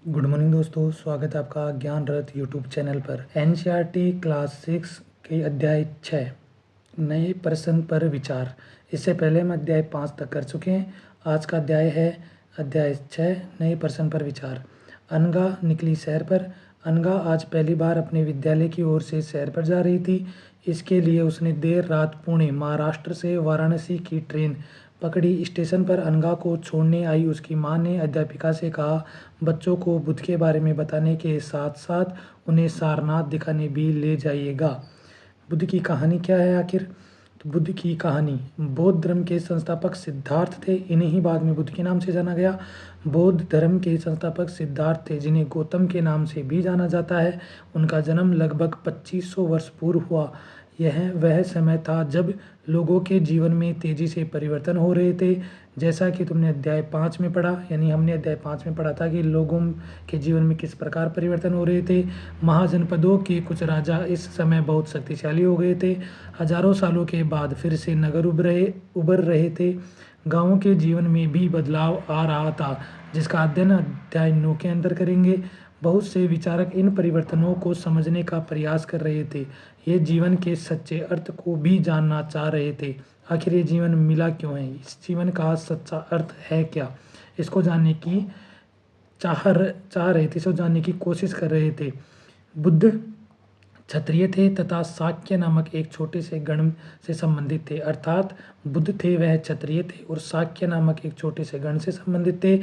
Good morning दोस्तों, स्वागत है आपका ज्ञान रथ यूट्यूब चैनल पर। एनसीईआरटी क्लास 6 के अध्याय 6 नए प्रश्न पर विचार। इससे पहले हम अध्याय 5 तक कर चुके हैं। आज का अध्याय है अध्याय 6 नए प्रश्न पर विचार। अनघा निकली सैर पर। अनघा आज पहली बार अपने विद्यालय की ओर से सैर पर जा रही थी। इसके लिए उसने देर रात पुणे महाराष्ट्र से वाराणसी की ट्रेन पकड़ी। स्टेशन पर अनघा को छोड़ने आई उसकी मां ने अध्यापिका से कहा, बच्चों को बुद्ध के बारे में बताने के साथ साथ उन्हें सारनाथ दिखाने भी ले जाइएगा। बुद्ध की कहानी क्या है आखिर? तो बुद्ध की कहानी, बौद्ध धर्म के संस्थापक सिद्धार्थ थे। इन्हें ही बाद में बुद्ध के नाम से जाना गया। बौद्ध धर्म के संस्थापक सिद्धार्थ थे, जिन्हें गौतम के नाम से भी जाना जाता है। उनका जन्म लगभग 2500 वर्ष पूर्व हुआ। यह वह समय था जब लोगों के जीवन में तेजी से परिवर्तन हो रहे थे। जैसा कि तुमने अध्याय 5 में पढ़ा, यानी हमने अध्याय 5 में पढ़ा था कि लोगों के जीवन में किस प्रकार परिवर्तन हो रहे थे। महाजनपदों के कुछ राजा इस समय बहुत शक्तिशाली हो गए थे। हजारों सालों के बाद फिर से नगर उभर रहे थे। गांवों के जीवन में भी बदलाव आ रहा था, जिसका अध्ययन अध्याय 9 के अंदर करेंगे। बहुत से विचारक इन परिवर्तनों को समझने का प्रयास कर रहे थे। ये जीवन के सच्चे अर्थ को भी जानना चाह रहे थे। आखिर ये जीवन मिला क्यों है? इस जीवन का सच्चा अर्थ है क्या? इसको जानने की चाह रहे थे, इसको जानने की कोशिश कर रहे थे। बुद्ध क्षत्रिय थे तथा शाक्य नामक एक छोटे से गण से संबंधित थे। अर्थात बुद्ध थे वह क्षत्रिय थे और शाक्य नामक एक छोटे से गण से संबंधित थे।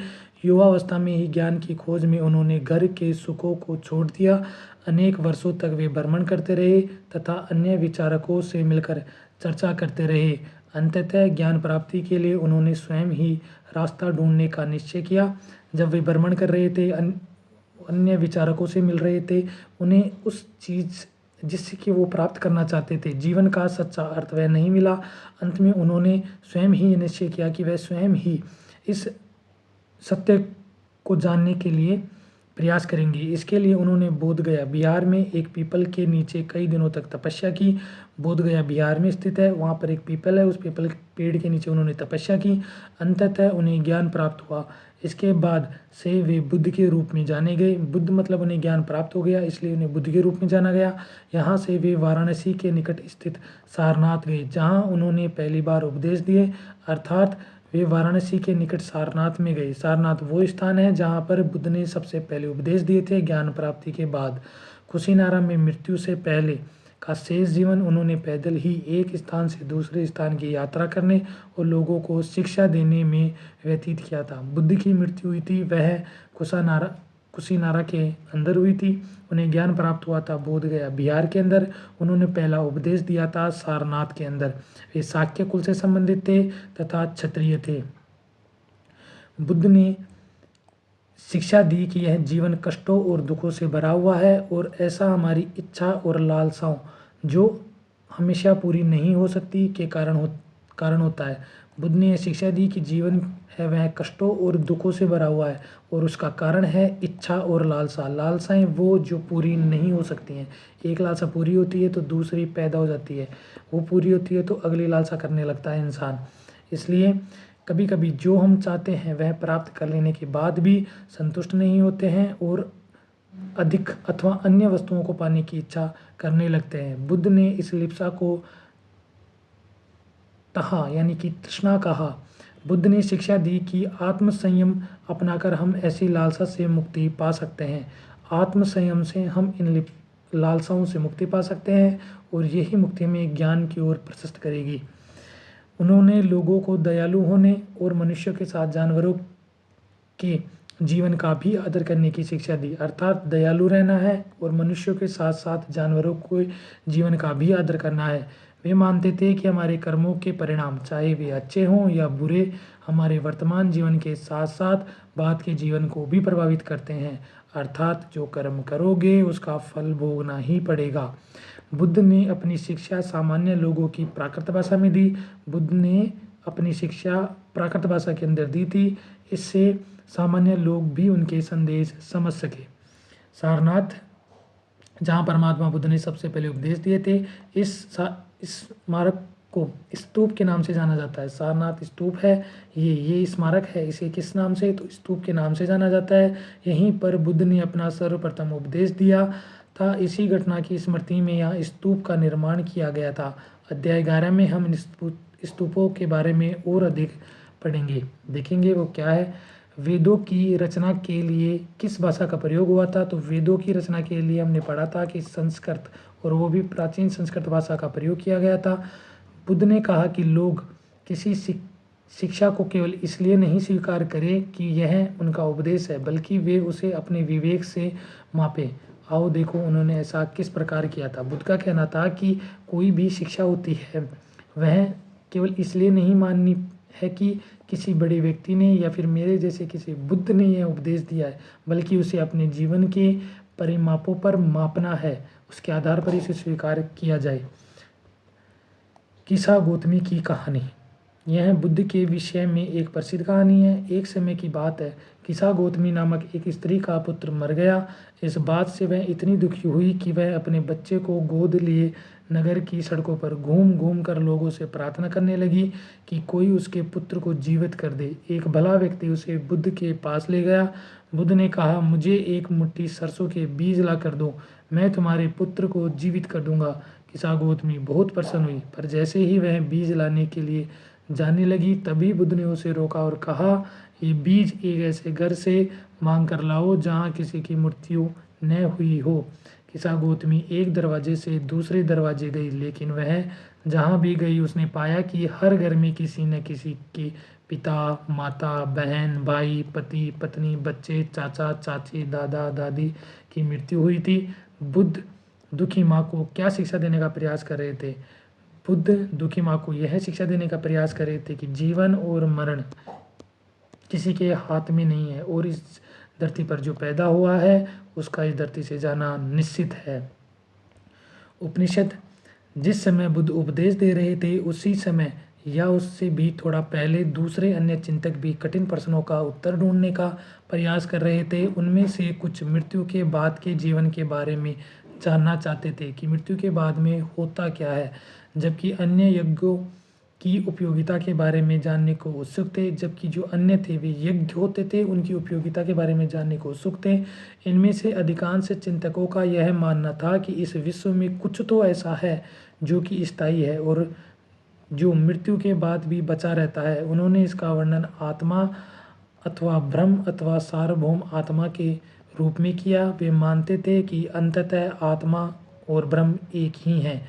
युवावस्था में ही ज्ञान की खोज में उन्होंने घर के सुखों को छोड़ दिया। अनेक वर्षों तक वे भ्रमण करते रहे तथा अन्य विचारकों से मिलकर चर्चा करते रहे। अंततः ज्ञान प्राप्ति के लिए उन्होंने स्वयं ही रास्ता ढूंढने का निश्चय किया। जब वे भ्रमण कर रहे थे, अन्य विचारकों से मिल रहे थे, उन्हें उस चीज़ जिससे कि वो प्राप्त करना चाहते थे, जीवन का सच्चा अर्थ, वह नहीं मिला। अंत में उन्होंने स्वयं ही निश्चय किया कि वह स्वयं ही इस सत्य को जानने के लिए प्रयास करेंगे। इसके लिए उन्होंने बोधगया बिहार में एक पीपल के नीचे कई दिनों तक तपस्या की। बोधगया बिहार में स्थित है, वहाँ पर एक पीपल है, उस पीपल पेड़ के नीचे उन्होंने तपस्या की। अंततः उन्हें ज्ञान प्राप्त हुआ। इसके बाद से वे बुद्ध के रूप में जाने गए। बुद्ध मतलब उन्हें ज्ञान प्राप्त हो गया, इसलिए उन्हें बुद्ध के रूप में जाना गया। यहाँ से वे वाराणसी के निकट स्थित सारनाथ गए, जहाँ उन्होंने पहली बार उपदेश दिए। अर्थात वे वाराणसी के निकट सारनाथ में गए। सारनाथ वो स्थान है जहाँ पर बुद्ध ने सबसे पहले उपदेश दिए थे ज्ञान प्राप्ति के बाद। कुशीनारा में मृत्यु से पहले का शेष जीवन उन्होंने पैदल ही एक स्थान से दूसरे स्थान की यात्रा करने और लोगों को शिक्षा देने में व्यतीत किया था। बुद्ध की मृत्यु हुई थी वह कुशीनारा के अंदर हुई थी। उन्हें ज्ञान प्राप्त हुआ था बोधगया बिहार के अंदर। उन्होंने पहला उपदेश दिया था सारनाथ के अंदर। वे शाक्य कुल से संबंधित थे तथा क्षत्रिय थे। बुद्ध ने शिक्षा दी कि यह जीवन कष्टों और दुखों से भरा हुआ है और ऐसा हमारी इच्छा और लालसाओं जो हमेशा पूरी नहीं हो सकती के कारण होता है। बुद्ध ने यह शिक्षा दी कि जीवन है वह कष्टों और दुखों से भरा हुआ है और उसका कारण है इच्छा और लालसा। लालसाएं वो जो पूरी नहीं हो सकती हैं। एक लालसा पूरी होती है तो दूसरी पैदा हो जाती है, वो पूरी होती है तो अगली लालसा करने लगता है इंसान। इसलिए कभी कभी जो हम चाहते हैं वह प्राप्त कर लेने के बाद भी संतुष्ट नहीं होते हैं और अधिक अथवा अन्य वस्तुओं को पाने की इच्छा करने लगते हैं। बुद्ध ने इस लिप्सा को तहा यानी कि तृष्णा कहा। बुद्ध ने शिक्षा दी कि आत्म संयम अपनाकर हम ऐसी लालसा से मुक्ति पा सकते हैं। आत्म संयम से हम इन लालसाओं से मुक्ति पा सकते हैं और यही मुक्ति में ज्ञान की ओर प्रशस्त करेगी। उन्होंने लोगों को दयालु होने और मनुष्यों के साथ जानवरों के जीवन का भी आदर करने की शिक्षा दी। अर्थात दयालु रहना है और मनुष्यों के साथ साथ जानवरों के जीवन का भी आदर करना है। वे मानते थे कि हमारे कर्मों के परिणाम, चाहे वे अच्छे हों या बुरे, हमारे वर्तमान जीवन के साथ साथ बाद के जीवन को भी प्रभावित करते हैं। अर्थात जो कर्म करोगे उसका फल भोगना ही पड़ेगा। बुद्ध ने अपनी शिक्षा सामान्य लोगों की प्राकृत भाषा में दी। बुद्ध ने अपनी शिक्षा प्राकृत भाषा के अंदर दी थी, इससे सामान्य लोग भी उनके संदेश समझ सके। सारनाथ जहाँ परमात्मा बुद्ध ने सबसे पहले उपदेश दिए थे, इस स्मारक को स्तूप के नाम से जाना जाता है। सारनाथ स्तूप है, ये स्मारक है, इसे किस नाम से, तो स्तूप के नाम से जाना जाता है। यहीं पर बुद्ध ने अपना सर्वप्रथम उपदेश दिया था। इसी घटना की स्मृति में यहाँ स्तूप का निर्माण किया गया था। अध्याय 11 में हम इन स्तूपों के बारे में और अधिक पढ़ेंगे, देखेंगे वो क्या है। वेदों की रचना के लिए किस भाषा का प्रयोग हुआ था, तो वेदों की रचना के लिए हमने पढ़ा था कि संस्कृत, और वो भी प्राचीन संस्कृत भाषा का प्रयोग किया गया था। बुद्ध ने कहा कि लोग किसी शिक्षा को केवल इसलिए नहीं स्वीकार करें कि यह उनका उपदेश है, बल्कि वे उसे अपने विवेक से मापें। आओ देखो उन्होंने ऐसा किस प्रकार किया था। बुद्ध का कहना था कि कोई भी शिक्षा होती है वह केवल इसलिए नहीं माननी है कि किसी बड़े व्यक्ति ने या फिर मेरे जैसे किसी बुद्ध ने यह उपदेश दिया है, बल्कि उसे अपने जीवन के परिमापों पर मापना है, उसके आधार पर इसे स्वीकार किया जाए। किसा गौतमी की कहानी, यह बुद्ध के विषय में एक प्रसिद्ध कहानी है। एक समय की बात है, किसा गौतमी नामक एक स्त्री का पुत्र मर गया। इस बात से वह इतनी दुखी हुई कि वह अपने बच्चे को गोद लिए नगर की सड़कों पर घूम घूम कर लोगों से प्रार्थना करने लगी कि कोई उसके पुत्र को जीवित कर दे। एक भला व्यक्ति उसे बुद्ध के पास ले गया। बुद्ध ने कहा, मुझे एक मुट्ठी सरसों के बीज ला कर दो, मैं तुम्हारे पुत्र को जीवित कर दूंगा। किसा गौतमी बहुत प्रसन्न हुई, पर जैसे ही वह बीज लाने के लिए जाने लगी, तभी बुद्ध ने उसे रोका और कहा, ये बीज एक ऐसे घर से मांग कर लाओ जहाँ किसी की मृत्यु न हुई हो। किसा गौतमी एक दरवाजे से दूसरे दरवाजे गई, लेकिन वह जहाँ भी गई उसने पाया कि हर घर में किसी न किसी के पिता, माता, बहन, भाई, पति, पत्नी, बच्चे, चाचा, चाची, दादा, दादी की मृत्यु हुई थी। बुद्ध दुखी माँ को क्या शिक्षा देने का प्रयास कर रहे थे? बुद्ध दुखी माँ को यह शिक्षा देने का प्रयास कर रहे थे कि जीवन और मरण किसी के हाथ में नहीं है, और इस धरती पर जो पैदा हुआ है उसका इस धरती से जाना निश्चित है। उपनिषद, जिस समय बुद्ध उपदेश दे रहे थे उसी समय या उससे भी थोड़ा पहले दूसरे अन्य चिंतक भी कठिन प्रश्नों का उत्तर ढूंढने का प्रयास कर रहे थे। उनमें से कुछ मृत्यु के बाद के जीवन के बारे में जानना चाहते थे कि मृत्यु के बाद में होता क्या है, जबकि अन्य यज्ञों की उपयोगिता के बारे में जानने को उत्सुक थे। जबकि जो अन्य थे वे यज्ञ होते थे, उनकी उपयोगिता के बारे में जानने को उत्सुक थे। इनमें से अधिकांश चिंतकों का यह मानना था कि इस विश्व में कुछ तो ऐसा है जो कि स्थायी है और जो मृत्यु के बाद भी बचा रहता है। उन्होंने इसका वर्णन आत्मा अथवा ब्रह्म अथवा सार्वभौम आत्मा के रूप में किया। वे मानते थे कि अंततः आत्मा और ब्रह्म एक ही हैं,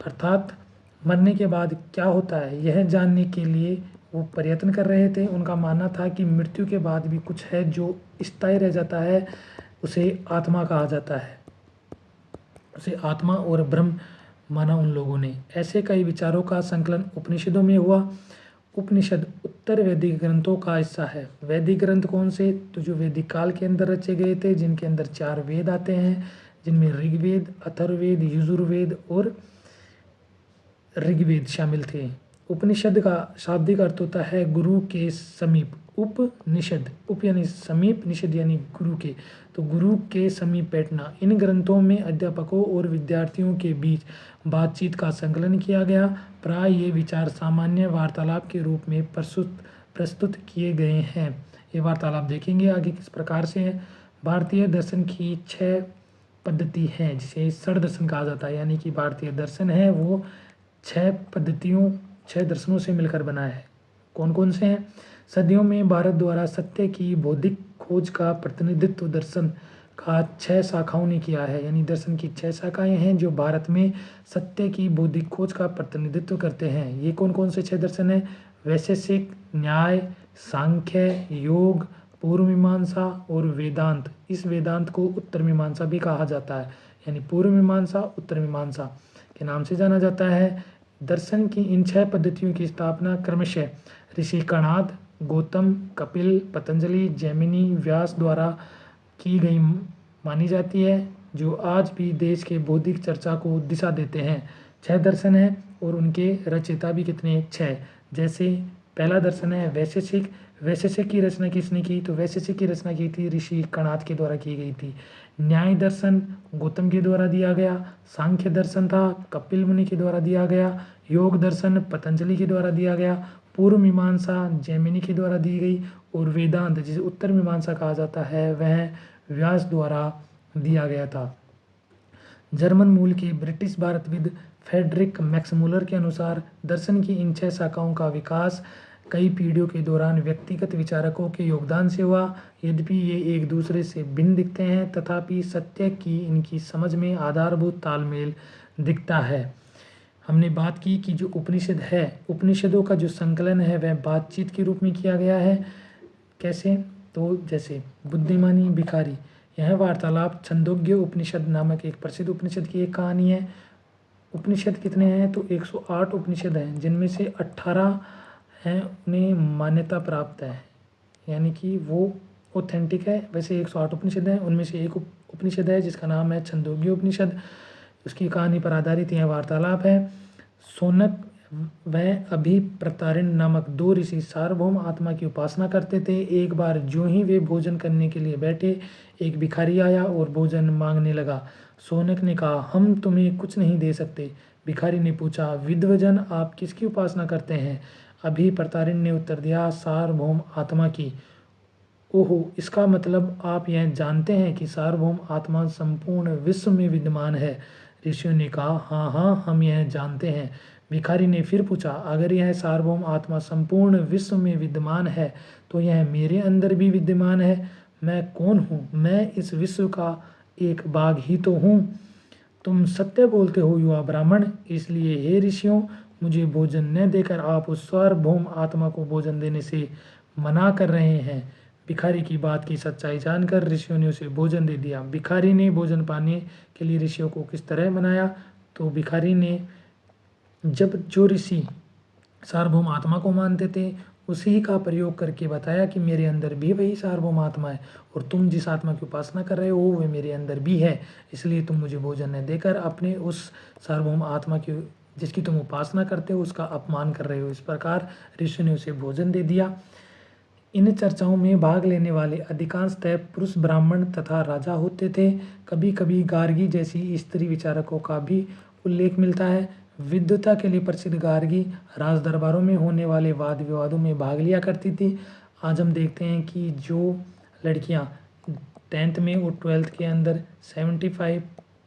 अर्थात मरने के बाद क्या होता है यह जानने के लिए वो प्रयत्न कर रहे थे। उनका मानना था कि मृत्यु के बाद भी कुछ है जो स्थायी रह जाता है, उसे आत्मा कहा जाता है, उसे आत्मा और ब्रह्म माना उन लोगों ने। ऐसे कई विचारों का संकलन उपनिषदों में हुआ। उपनिषद उत्तर वैदिक ग्रंथों का हिस्सा है। वैदिक ग्रंथ कौन से? तो जो वैदिक काल के अंदर रचे गए थे, जिनके अंदर 4 वेद आते हैं, जिनमें ऋग्वेद, अथर्ववेद, यजुर्वेद और ऋग्वेद शामिल थे। उपनिषद का शाब्दिक अर्थ होता है गुरु के समीप। उपनिषद, उप यानी समीप, निषद यानी गुरु के, तो गुरु के समीप बैठना। इन ग्रंथों में अध्यापकों और विद्यार्थियों के बीच बातचीत का संकलन किया गया। प्राय ये विचार सामान्य वार्तालाप के रूप में प्रस्तुत किए गए हैं। ये वार्तालाप देखेंगे आगे किस प्रकार से है। भारतीय दर्शन की 6 पद्धति हैं, जिसे षड दर्शन कहा जाता है, यानी कि भारतीय दर्शन है वो 6 दर्शनों से मिलकर बना है। कौन कौन से हैं? सदियों में भारत द्वारा सत्य की बौद्धिक खोज का प्रतिनिधित्व दर्शन का 6 शाखाओं ने किया है, यानी दर्शन की 6 शाखाएं हैं जो भारत में सत्य की बौद्धिक खोज का प्रतिनिधित्व करते हैं। ये कौन कौन से 6 दर्शन हैं? वैशेषिक, न्याय, सांख्य, योग, पूर्व मीमांसा और वेदांत। इस वेदांत को उत्तर मीमांसा भी कहा जाता है, यानी पूर्व मीमांसा, उत्तर मीमांसा के नाम से जाना जाता है। दर्शन की इन 6 पद्धतियों की स्थापना क्रमशः ऋषि कणाद, गौतम, कपिल, पतंजलि, जैमिनी, व्यास द्वारा की गई मानी जाती है, जो आज भी देश के बौद्धिक चर्चा को दिशा देते हैं। 6 दर्शन हैं और उनके रचयिता भी कितने? 6। जैसे पहला दर्शन है वैशेषिक। वैशेषिक की रचना किसने की? तो वैशेषिक की रचना की थी ऋषि कणाद के द्वारा की गई थी। न्याय दर्शन गौतम के द्वारा दिया गया। सांख्य दर्शन था कपिल मुनि के द्वारा दिया गया। योग दर्शन पतंजलि के द्वारा दिया गया। पूर्व मीमांसा जैमिनी के द्वारा दी गई। और वेदांत जिसे उत्तर मीमांसा कहा जाता है वह व्यास द्वारा दिया गया था। जर्मन मूल के ब्रिटिश भारतविद फ्रेडरिक मैक्समूलर के अनुसार दर्शन की इन 6 शाखाओं का विकास कई पीढ़ियों के दौरान व्यक्तिगत विचारकों के योगदान से हुआ। यद्यपि ये एक दूसरे से भिन्न दिखते हैं तथापि सत्य की इनकी समझ में आधारभूत तालमेल दिखता है। हमने बात की कि जो उपनिषद है, उपनिषदों का जो संकलन है वह बातचीत के रूप में किया गया है। कैसे? तो जैसे बुद्धिमानी भिखारी, यह वार्तालाप छंदोग्य उपनिषद नामक एक प्रसिद्ध उपनिषद की एक कहानी है। उपनिषद कितने हैं? तो 108 उपनिषद हैं, जिनमें से 18 हैं उन्हें मान्यता प्राप्त है, यानी कि वो ऑथेंटिक है। वैसे 108 उपनिषद हैं, उनमें से एक उपनिषद है जिसका नाम है छंदोग्य उपनिषद। उसकी कहानी पर आधारित यह वार्तालाप है। सोनक वह अभिप्रतारिण नामक 2 ऋषि सार्वभौम आत्मा की उपासना करते थे। एक बार जो ही वे भोजन करने के लिए बैठे, एक भिखारी आया और भोजन मांगने लगा। सोनक ने कहा, हम तुम्हें कुछ नहीं दे सकते। भिखारी ने पूछा, विद्वजन आप किसकी उपासना करते हैं? अभिप्रतारिण ने उत्तर दिया, सार्वभौम आत्मा की। ओहो, इसका मतलब आप यह जानते हैं कि सार्वभौम आत्मा संपूर्ण विश्व में विद्यमान है। ऋषियों ने कहा, हाँ हाँ, हम यह जानते हैं। भिखारी ने फिर पूछा, अगर यह सार्वभौम आत्मा संपूर्ण विश्व में विद्यमान है तो यह मेरे अंदर भी विद्यमान है। मैं कौन हूँ? मैं इस विश्व का एक भाग ही तो हूँ। तुम सत्य बोलते हो युवा ब्राह्मण, इसलिए हे ऋषियों, मुझे भोजन न देकर आप उस सार्वभौम आत्मा को भोजन देने से मना कर रहे हैं। भिखारी की बात की सच्चाई जानकर ऋषियों ने उसे भोजन दे दिया। भिखारी ने भोजन पाने के लिए ऋषियों को किस तरह मनाया? तो भिखारी ने, जब जो ऋषि सार्वभौम आत्मा को मानते थे, उसी का प्रयोग करके बताया कि मेरे अंदर भी वही सार्वभौम आत्मा है और तुम जिस आत्मा की उपासना कर रहे हो वह मेरे अंदर भी है, इसलिए तुम मुझे भोजन न देकर अपने उस सार्वभौम आत्मा की जिसकी तुम उपासना करते हो उसका अपमान कर रहे हो। इस प्रकार ऋषि ने उसे भोजन दे दिया। इन चर्चाओं में भाग लेने वाले अधिकांशतः पुरुष ब्राह्मण तथा राजा होते थे। कभी कभी गार्गी जैसी स्त्री विचारकों का भी उल्लेख मिलता है। विद्वता के लिए प्रसिद्ध गार्गी राज दरबारों में होने वाले वाद विवादों में भाग लिया करती थी। आज हम देखते हैं कि जो लड़कियां 10th में और 12th के अंदर 75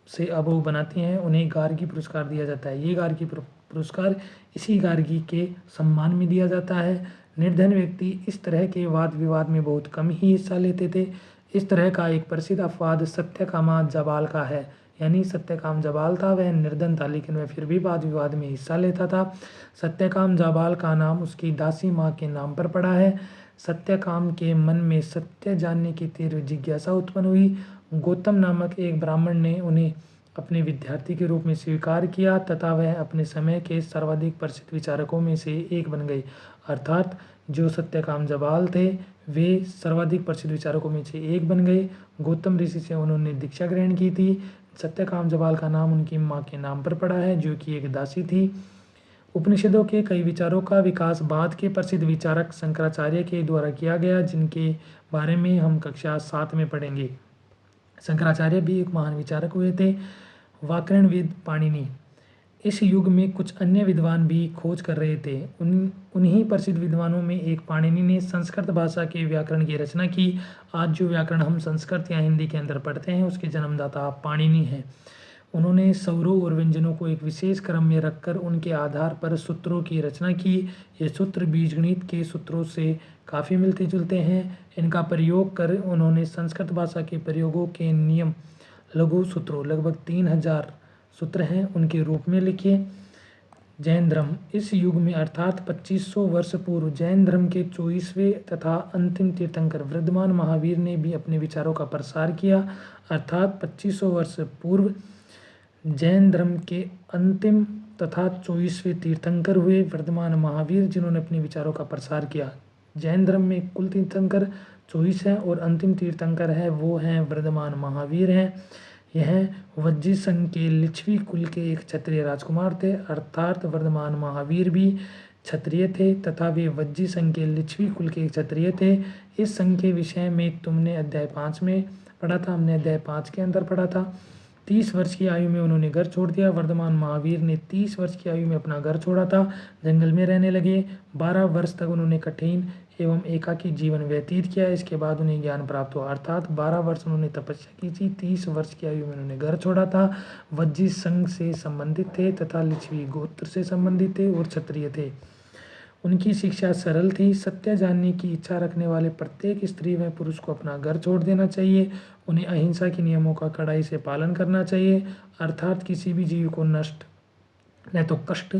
से अबव बनाती हैं उन्हें गार्गी पुरस्कार दिया जाता है। ये गार्गी पुरस्कार इसी गार्गी के सम्मान में दिया जाता है। निर्धन व्यक्ति इस तरह के वाद विवाद में बहुत कम ही हिस्सा लेते थे। इस तरह का एक प्रसिद्ध अपवाद सत्यकामा जबाल का है, यानी सत्यकाम जबाल था, वह निर्धन था लेकिन वह फिर भी वाद विवाद में हिस्सा लेता था। सत्यकाम जबाल का नाम उसकी दासी माँ के नाम पर पड़ा है। सत्यकाम के मन में सत्य जानने की तीव्र जिज्ञासा उत्पन्न हुई। गौतम नामक एक ब्राह्मण ने उन्हें अपने विद्यार्थी के रूप में स्वीकार किया तथा वह अपने समय के सर्वाधिक प्रसिद्ध विचारकों में से एक बन गए। अर्थात जो सत्यकाम जबाल थे वे सर्वाधिक प्रसिद्ध विचारकों में से एक बन गए। गौतम ऋषि से उन्होंने दीक्षा ग्रहण की थी। सत्यकाम जबाल का नाम उनकी माँ के नाम पर पड़ा है जो कि एक दासी थी। उपनिषदों के कई विचारों का विकास बाद के प्रसिद्ध विचारक शंकराचार्य के द्वारा किया गया, जिनके बारे में हम कक्षा 7 में पढ़ेंगे। शंकराचार्य भी एक महान विचारक हुए थे। व्याकरणविद पाणिनि, इस युग में कुछ अन्य विद्वान भी खोज कर रहे थे। उन्हीं प्रसिद्ध विद्वानों में एक पाणिनि ने संस्कृत भाषा के व्याकरण की रचना की। आज जो व्याकरण हम संस्कृत या हिंदी के अंदर पढ़ते हैं उसके जन्मदाता पाणिनि हैं। उन्होंने स्वरों और व्यंजनों को एक विशेष क्रम में रखकर उनके आधार पर सूत्रों की रचना की। ये सूत्र बीजगणित के सूत्रों से काफ़ी मिलते जुलते हैं। इनका प्रयोग कर उन्होंने संस्कृत भाषा के प्रयोगों के नियम लघु सूत्रों, लगभग 3000 सूत्र हैं, उनके रूप में लिखे। जैन धर्म, इस युग में अर्थात 2500 वर्ष पूर्व जैन धर्म के 24वें तथा अंतिम तीर्थंकर वर्धमान महावीर ने भी अपने विचारों का प्रसार किया। अर्थात 2500 वर्ष पूर्व जैन धर्म के अंतिम तथा 24वें तीर्थंकर हुए वर्धमान महावीर, जिन्होंने अपने विचारों का प्रसार किया। जैन धर्म में कुल तीर्थंकर 24 हैं और अंतिम तीर्थंकर है वो हैं वर्धमान महावीर हैं। यह वज्जी संघ के लिच्छवी कुल के एक क्षत्रिय राजकुमार थे। अर्थात वर्धमान महावीर भी क्षत्रिय थे तथा वे वज्जी संघ के लिच्छवी कुल के क्षत्रिय थे। इस संघ के विषय में तुमने अध्याय 5 में पढ़ा था, हमने अध्याय 5 के अंदर पढ़ा था। 30 वर्ष की आयु में उन्होंने घर छोड़ दिया। वर्धमान महावीर ने 30 वर्ष की आयु में अपना घर छोड़ा था, जंगल में रहने लगे। 12 वर्ष तक उन्होंने कठिन एवं एकाकी जीवन व्यतीत किया। इसके बाद उन्हें ज्ञान प्राप्त हुआ, अर्थात 12 वर्ष उन्होंने तपस्या की थी। 30 वर्ष की आयु में उन्होंने घर छोड़ा था। वज्जी संघ से संबंधित थे तथा लिच्छवी गोत्र से संबंधित थे और क्षत्रिय थे। उनकी शिक्षा सरल थी। सत्य जानने की इच्छा रखने वाले प्रत्येक स्त्री व पुरुष को अपना घर छोड़ देना चाहिए। उन्हें अहिंसा के नियमों का कड़ाई से पालन करना चाहिए, अर्थात किसी भी जीव को नष्ट न तो कष्ट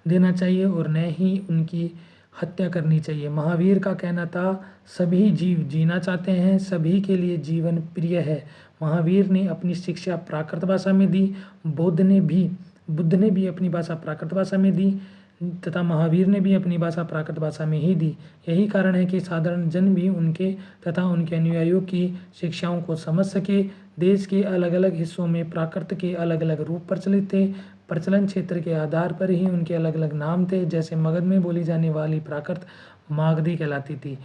देना चाहिए और न ही उनकी हत्या करनी चाहिए। महावीर का कहना था, सभी जीव जीना चाहते हैं, सभी के लिए जीवन प्रिय है। महावीर ने अपनी शिक्षा प्राकृत भाषा में दी। बुद्ध ने भी अपनी भाषा प्राकृत भाषा में दी तथा महावीर ने भी अपनी भाषा प्राकृत भाषा में ही दी। यही कारण है कि साधारण जन भी उनके तथा उनके अनुयायियों की शिक्षाओं को समझ सके। देश के अलग अलग हिस्सों में प्राकृत के अलग अलग रूप प्रचलित थे। प्रचलन क्षेत्र के आधार पर ही उनके अलग अलग नाम थे। जैसे मगध में बोली जाने वाली प्राकृत मागधी कहलाती थी।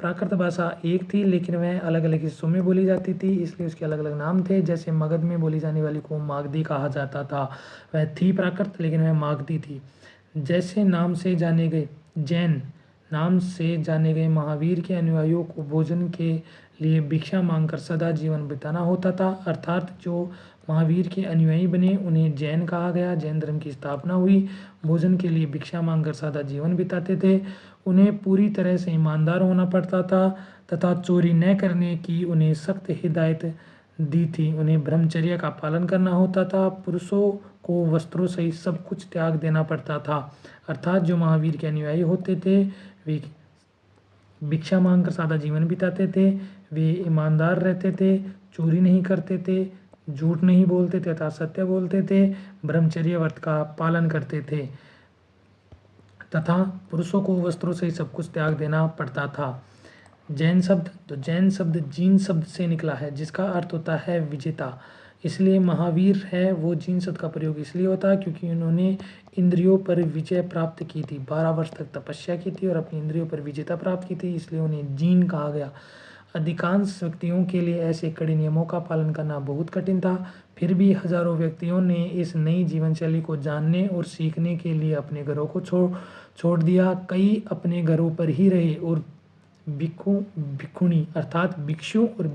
प्राकृत भाषा एक थी लेकिन वह अलग अलग हिस्सों में बोली जाती थी, इसलिए उसके अलग अलग नाम थे। जैसे मगध में बोली जाने वाली को मागधी कहा जाता था, वह थी प्राकृत लेकिन वह मागधी थी। जैसे नाम से जाने गए महावीर के अनुयायियों को भोजन के लिए भिक्षा मांगकर सदा जीवन बिताना होता था, अर्थात जो महावीर के अनुयायी बने उन्हें जैन कहा गया। जैन धर्म की स्थापना हुई। भोजन के लिए भिक्षा मांगकर सदा जीवन बिताते थे। उन्हें पूरी तरह से ईमानदार होना पड़ता था तथा चोरी न करने की उन्हें सख्त हिदायत दी थी। उन्हें ब्रह्मचर्य का पालन करना होता था। पुरुषों को वस्त्रों सहित सब कुछ त्याग देना पड़ता था, अर्थात जो महावीर के अनुयायी होते थे वे भिक्षा मांगकर सादा जीवन बिताते थे, वे ईमानदार रहते थे, चोरी नहीं करते थे, झूठ नहीं बोलते थे तथा सत्य बोलते थे, ब्रह्मचर्य व्रत का पालन करते थे तथा पुरुषों को वस्त्रों से सब कुछ त्याग देना पड़ता था। जैन शब्द जीन शब्द से निकला है जिसका अर्थ होता है विजेता। इसलिए महावीर है वो जीन शब्द का प्रयोग इसलिए होता है क्योंकि उन्होंने इंद्रियों पर विजय प्राप्त की थी। 12 वर्ष तक तपस्या की थी और अपनी इंद्रियों पर विजेता प्राप्त की थी, इसलिए उन्हें जीन कहा गया। अधिकांश व्यक्तियों के लिए ऐसे कड़े नियमों का पालन करना बहुत कठिन था। फिर भी हजारों व्यक्तियों ने इस नई जीवन शैली को जानने और सीखने के लिए अपने घरों को छोड़ दिया। कई अपने घरों पर ही रहे और भिक्षुणी अर्थात भिक्षु और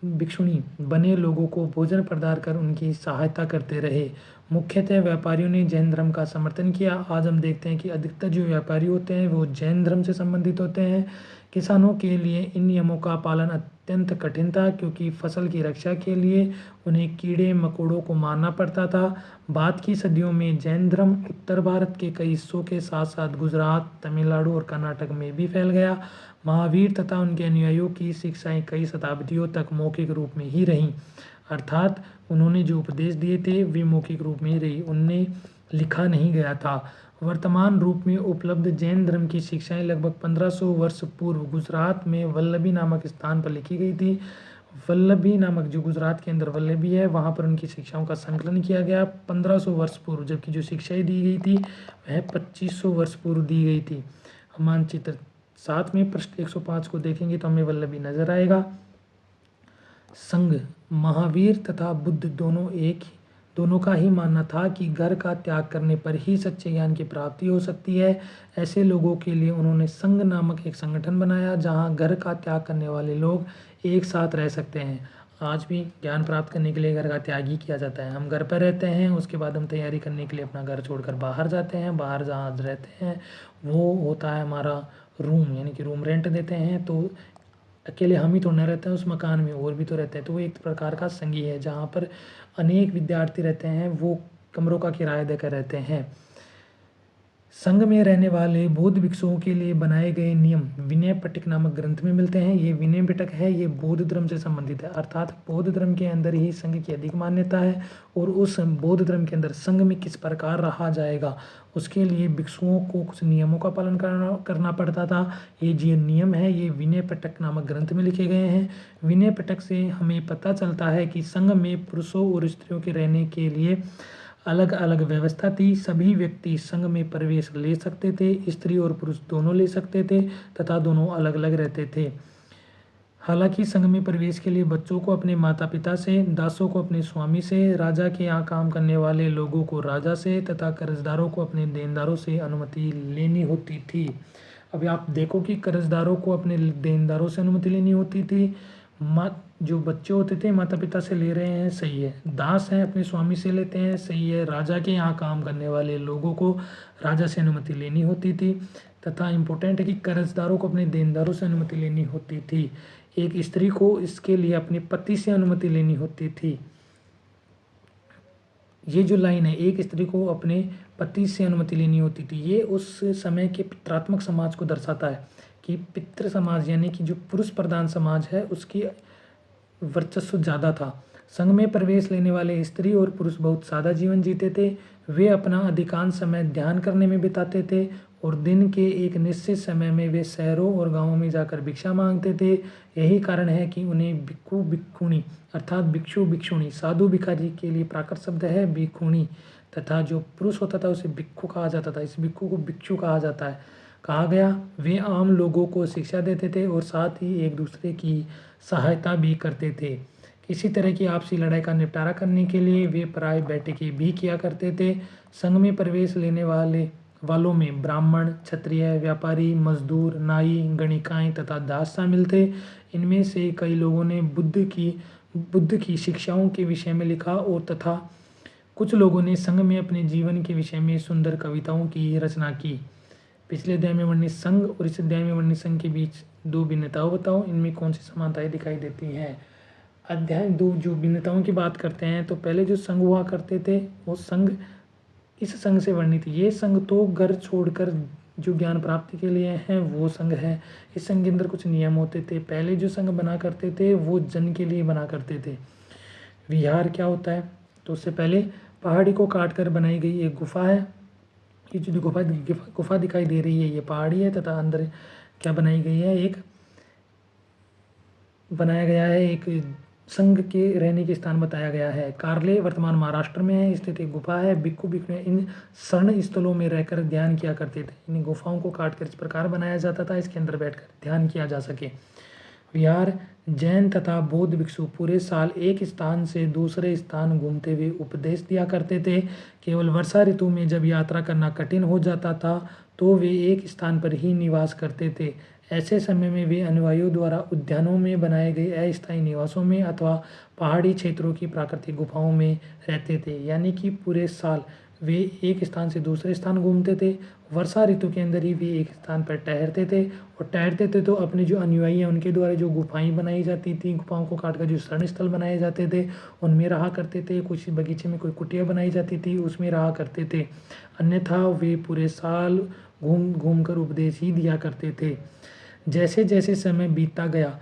भिक्षुणी बने लोगों को भोजन प्रदान कर उनकी सहायता करते रहे। मुख्यतः व्यापारियों ने जैन धर्म का समर्थन किया। आज हम देखते हैं कि अधिकतर जो व्यापारी होते हैं वो जैन धर्म से संबंधित होते हैं। किसानों के लिए इन नियमों का पालन अत्यंत कठिन था क्योंकि फसल की रक्षा के लिए उन्हें कीड़े मकोड़ों को मारना पड़ता था। बाद की सदियों में जैन धर्म उत्तर भारत के कई हिस्सों के साथ साथ गुजरात, तमिलनाडु और कर्नाटक में भी फैल गया। महावीर तथा उनके अनुयायियों की शिक्षाएं कई शताब्दियों तक मौखिक रूप में ही रहीं, अर्थात उन्होंने जो उपदेश दिए थे वे मौखिक रूप में ही रही, उन्हें लिखा नहीं गया था। वर्तमान रूप में उपलब्ध जैन धर्म की शिक्षाएं लगभग 1500 वर्ष पूर्व गुजरात में वल्लभी नामक स्थान पर लिखी गई थी। वल्लभी नामक जो गुजरात के अंदर वल्लभी है वहाँ पर उनकी शिक्षाओं का संकलन किया गया 1500 वर्ष पूर्व, जबकि जो शिक्षाएं दी गई थी वह 2500 वर्ष पूर्व दी गई थी। हम मानचित्र 7 में पृष्ठ 105 को देखेंगे तो हमें वल्लभी नजर आएगा। संघ महावीर तथा बुद्ध दोनों का ही मानना था कि घर का त्याग करने पर ही सच्चे ज्ञान की प्राप्ति हो सकती है। ऐसे लोगों के लिए उन्होंने संघ नामक एक संगठन बनाया जहां घर का त्याग करने वाले लोग एक साथ रह सकते हैं। आज भी ज्ञान प्राप्त करने के लिए घर का त्याग ही किया जाता है। हम घर पर रहते हैं, उसके बाद हम तैयारी करने के लिए अपना घर छोड़कर बाहर जाते हैं। बाहर जहाँ रहते हैं वो होता है हमारा रूम, यानी कि रूम रेंट देते हैं। तो अकेले हम ही तो न रहते हैं उस मकान में, और भी तो रहते हैं। तो वो एक प्रकार का संगी है जहाँ पर अनेक विद्यार्थी रहते हैं, वो कमरों का किराया देकर रहते हैं। संघ में रहने वाले बौद्ध भिक्षुओं के लिए बनाए गए नियम विनय पिटक नामक ग्रंथ में मिलते हैं। ये विनय पिटक है, ये बौद्ध धर्म से संबंधित है, अर्थात बौद्ध धर्म के अंदर ही संघ की अधिक मान्यता है और उस बौद्ध धर्म के अंदर संघ में किस प्रकार रहा जाएगा उसके लिए भिक्षुओं को कुछ नियमों का पालन करना पड़ता था। ये जो नियम है ये विनय पिटक नामक ग्रंथ में लिखे गए हैं। विनय पिटक से हमें पता चलता है कि संघ में पुरुषों और स्त्रियों के रहने के लिए अलग अलग व्यवस्था थी। सभी व्यक्ति संघ में प्रवेश ले सकते थे, स्त्री और पुरुष दोनों ले सकते थे तथा दोनों अलग अलग रहते थे। हालांकि संघ में प्रवेश के लिए बच्चों को अपने माता पिता से, दासों को अपने स्वामी से, राजा के यहाँ काम करने वाले लोगों को राजा से तथा कर्जदारों को अपने देनदारों से अनुमति लेनी होती थी। अभी आप देखो कि कर्जदारों को अपने देनदारों से अनुमति लेनी होती थी। जो बच्चे होते थे माता पिता से ले रहे हैं, सही है। दास हैं अपने स्वामी से लेते हैं, सही है। राजा के यहाँ काम करने वाले लोगों को राजा से अनुमति लेनी होती थी। तथा इम्पोर्टेंट है कि कर्जदारों को अपने देनदारों से अनुमति लेनी होती थी। एक स्त्री को इसके लिए अपने पति से अनुमति लेनी होती थी। ये जो लाइन है, एक स्त्री को अपने पति से अनुमति लेनी होती थी, ये उस समय के पितृत्मक समाज को दर्शाता है कि पितृ समाज यानी कि जो पुरुष प्रधान समाज है उसकी वर्चस्व ज़्यादा था। संघ में प्रवेश लेने वाले स्त्री और पुरुष बहुत सादा जीवन जीते थे। वे अपना अधिकांश समय ध्यान करने में बिताते थे और दिन के एक निश्चित समय में वे शहरों और गांवों में जाकर भिक्षा मांगते थे। यही कारण है कि उन्हें भिक्खु भिक्षुणी अर्थात भिक्षु भिक्षुणी, साधु भिखारी के लिए प्राकृत शब्द है भिक्षुणी, तथा जो पुरुष होता था उसे भिक्खु कहा जाता था। इस भिक्खु को भिक्षु कहा जाता है। कहा गया वे आम लोगों को शिक्षा देते थे और साथ ही एक दूसरे की सहायता भी करते थे। किसी तरह की आपसी लड़ाई का निपटारा करने के लिए वे पराय बैठकें भी किया करते थे। संघ में प्रवेश लेने वालों में ब्राह्मण, क्षत्रिय, व्यापारी, मजदूर, नाई, गणिकाएं तथा दास शामिल थे। इनमें से कई लोगों ने बुद्ध की शिक्षाओं के विषय में लिखा और तथा कुछ लोगों ने संघ में अपने जीवन के विषय में सुंदर कविताओं की रचना की। पिछले अध्याय में वर्णित संघ और इस अध्याय में वर्णित संघ के बीच दो भिन्नताओं बताओ, इनमें कौन सी समानताएं दिखाई देती हैं। अध्याय 2 जो भिन्नताओं की बात करते हैं, तो पहले जो संघ हुआ करते थे वो संघ इस संघ से वर्णित। ये संघ तो घर छोड़कर जो ज्ञान प्राप्ति के लिए हैं वो संघ है। इस संघ के अंदर कुछ नियम होते थे। पहले जो संघ बना करते थे वो जन के लिए बना करते थे। विहार क्या होता है, तो उससे पहले पहाड़ी को काट कर बनाई गई एक गुफा है। ये जो गुफा दिखाई दे रही है ये पहाड़ी है तथा अंदर क्या बनाई गई है, एक बनाया गया है, एक संघ के रहने के स्थान बताया गया है। कार्ले वर्तमान महाराष्ट्र में है, स्थित एक गुफा है। भिक्खु भिक्षुणी इन शरण स्थलों में रहकर ध्यान किया करते थे। इन गुफाओं को काटकर इस प्रकार बनाया जाता था इसके अंदर बैठकर ध्यान किया जा सके। विहार जैन तथा बौद्ध भिक्षु पूरे साल एक स्थान से दूसरे स्थान घूमते हुए उपदेश दिया करते थे। केवल वर्षा ऋतु में जब यात्रा करना कठिन हो जाता था तो वे एक स्थान पर ही निवास करते थे। ऐसे समय में वे अनुयायियों द्वारा उद्यानों में बनाए गए अस्थायी निवासों में अथवा पहाड़ी क्षेत्रों की प्राकृतिक गुफाओं में रहते थे। यानी कि पूरे साल वे एक स्थान से दूसरे स्थान घूमते थे। वर्षा ऋतु के अंदर ही वे एक स्थान पर ठहरते थे और ठहरते थे तो अपने जो अनुयायी हैं उनके द्वारा जो गुफाएं बनाई जाती थी, गुफाओं को काटकर जो शरण स्थल बनाए जाते थे उनमें रहा करते थे। कुछ बगीचे में कोई कुटिया बनाई जाती थी उसमें रहा करते थे। अन्यथा वे पूरे साल घूम घूम कर उपदेश ही दिया करते थे। जैसे जैसे समय बीतता गया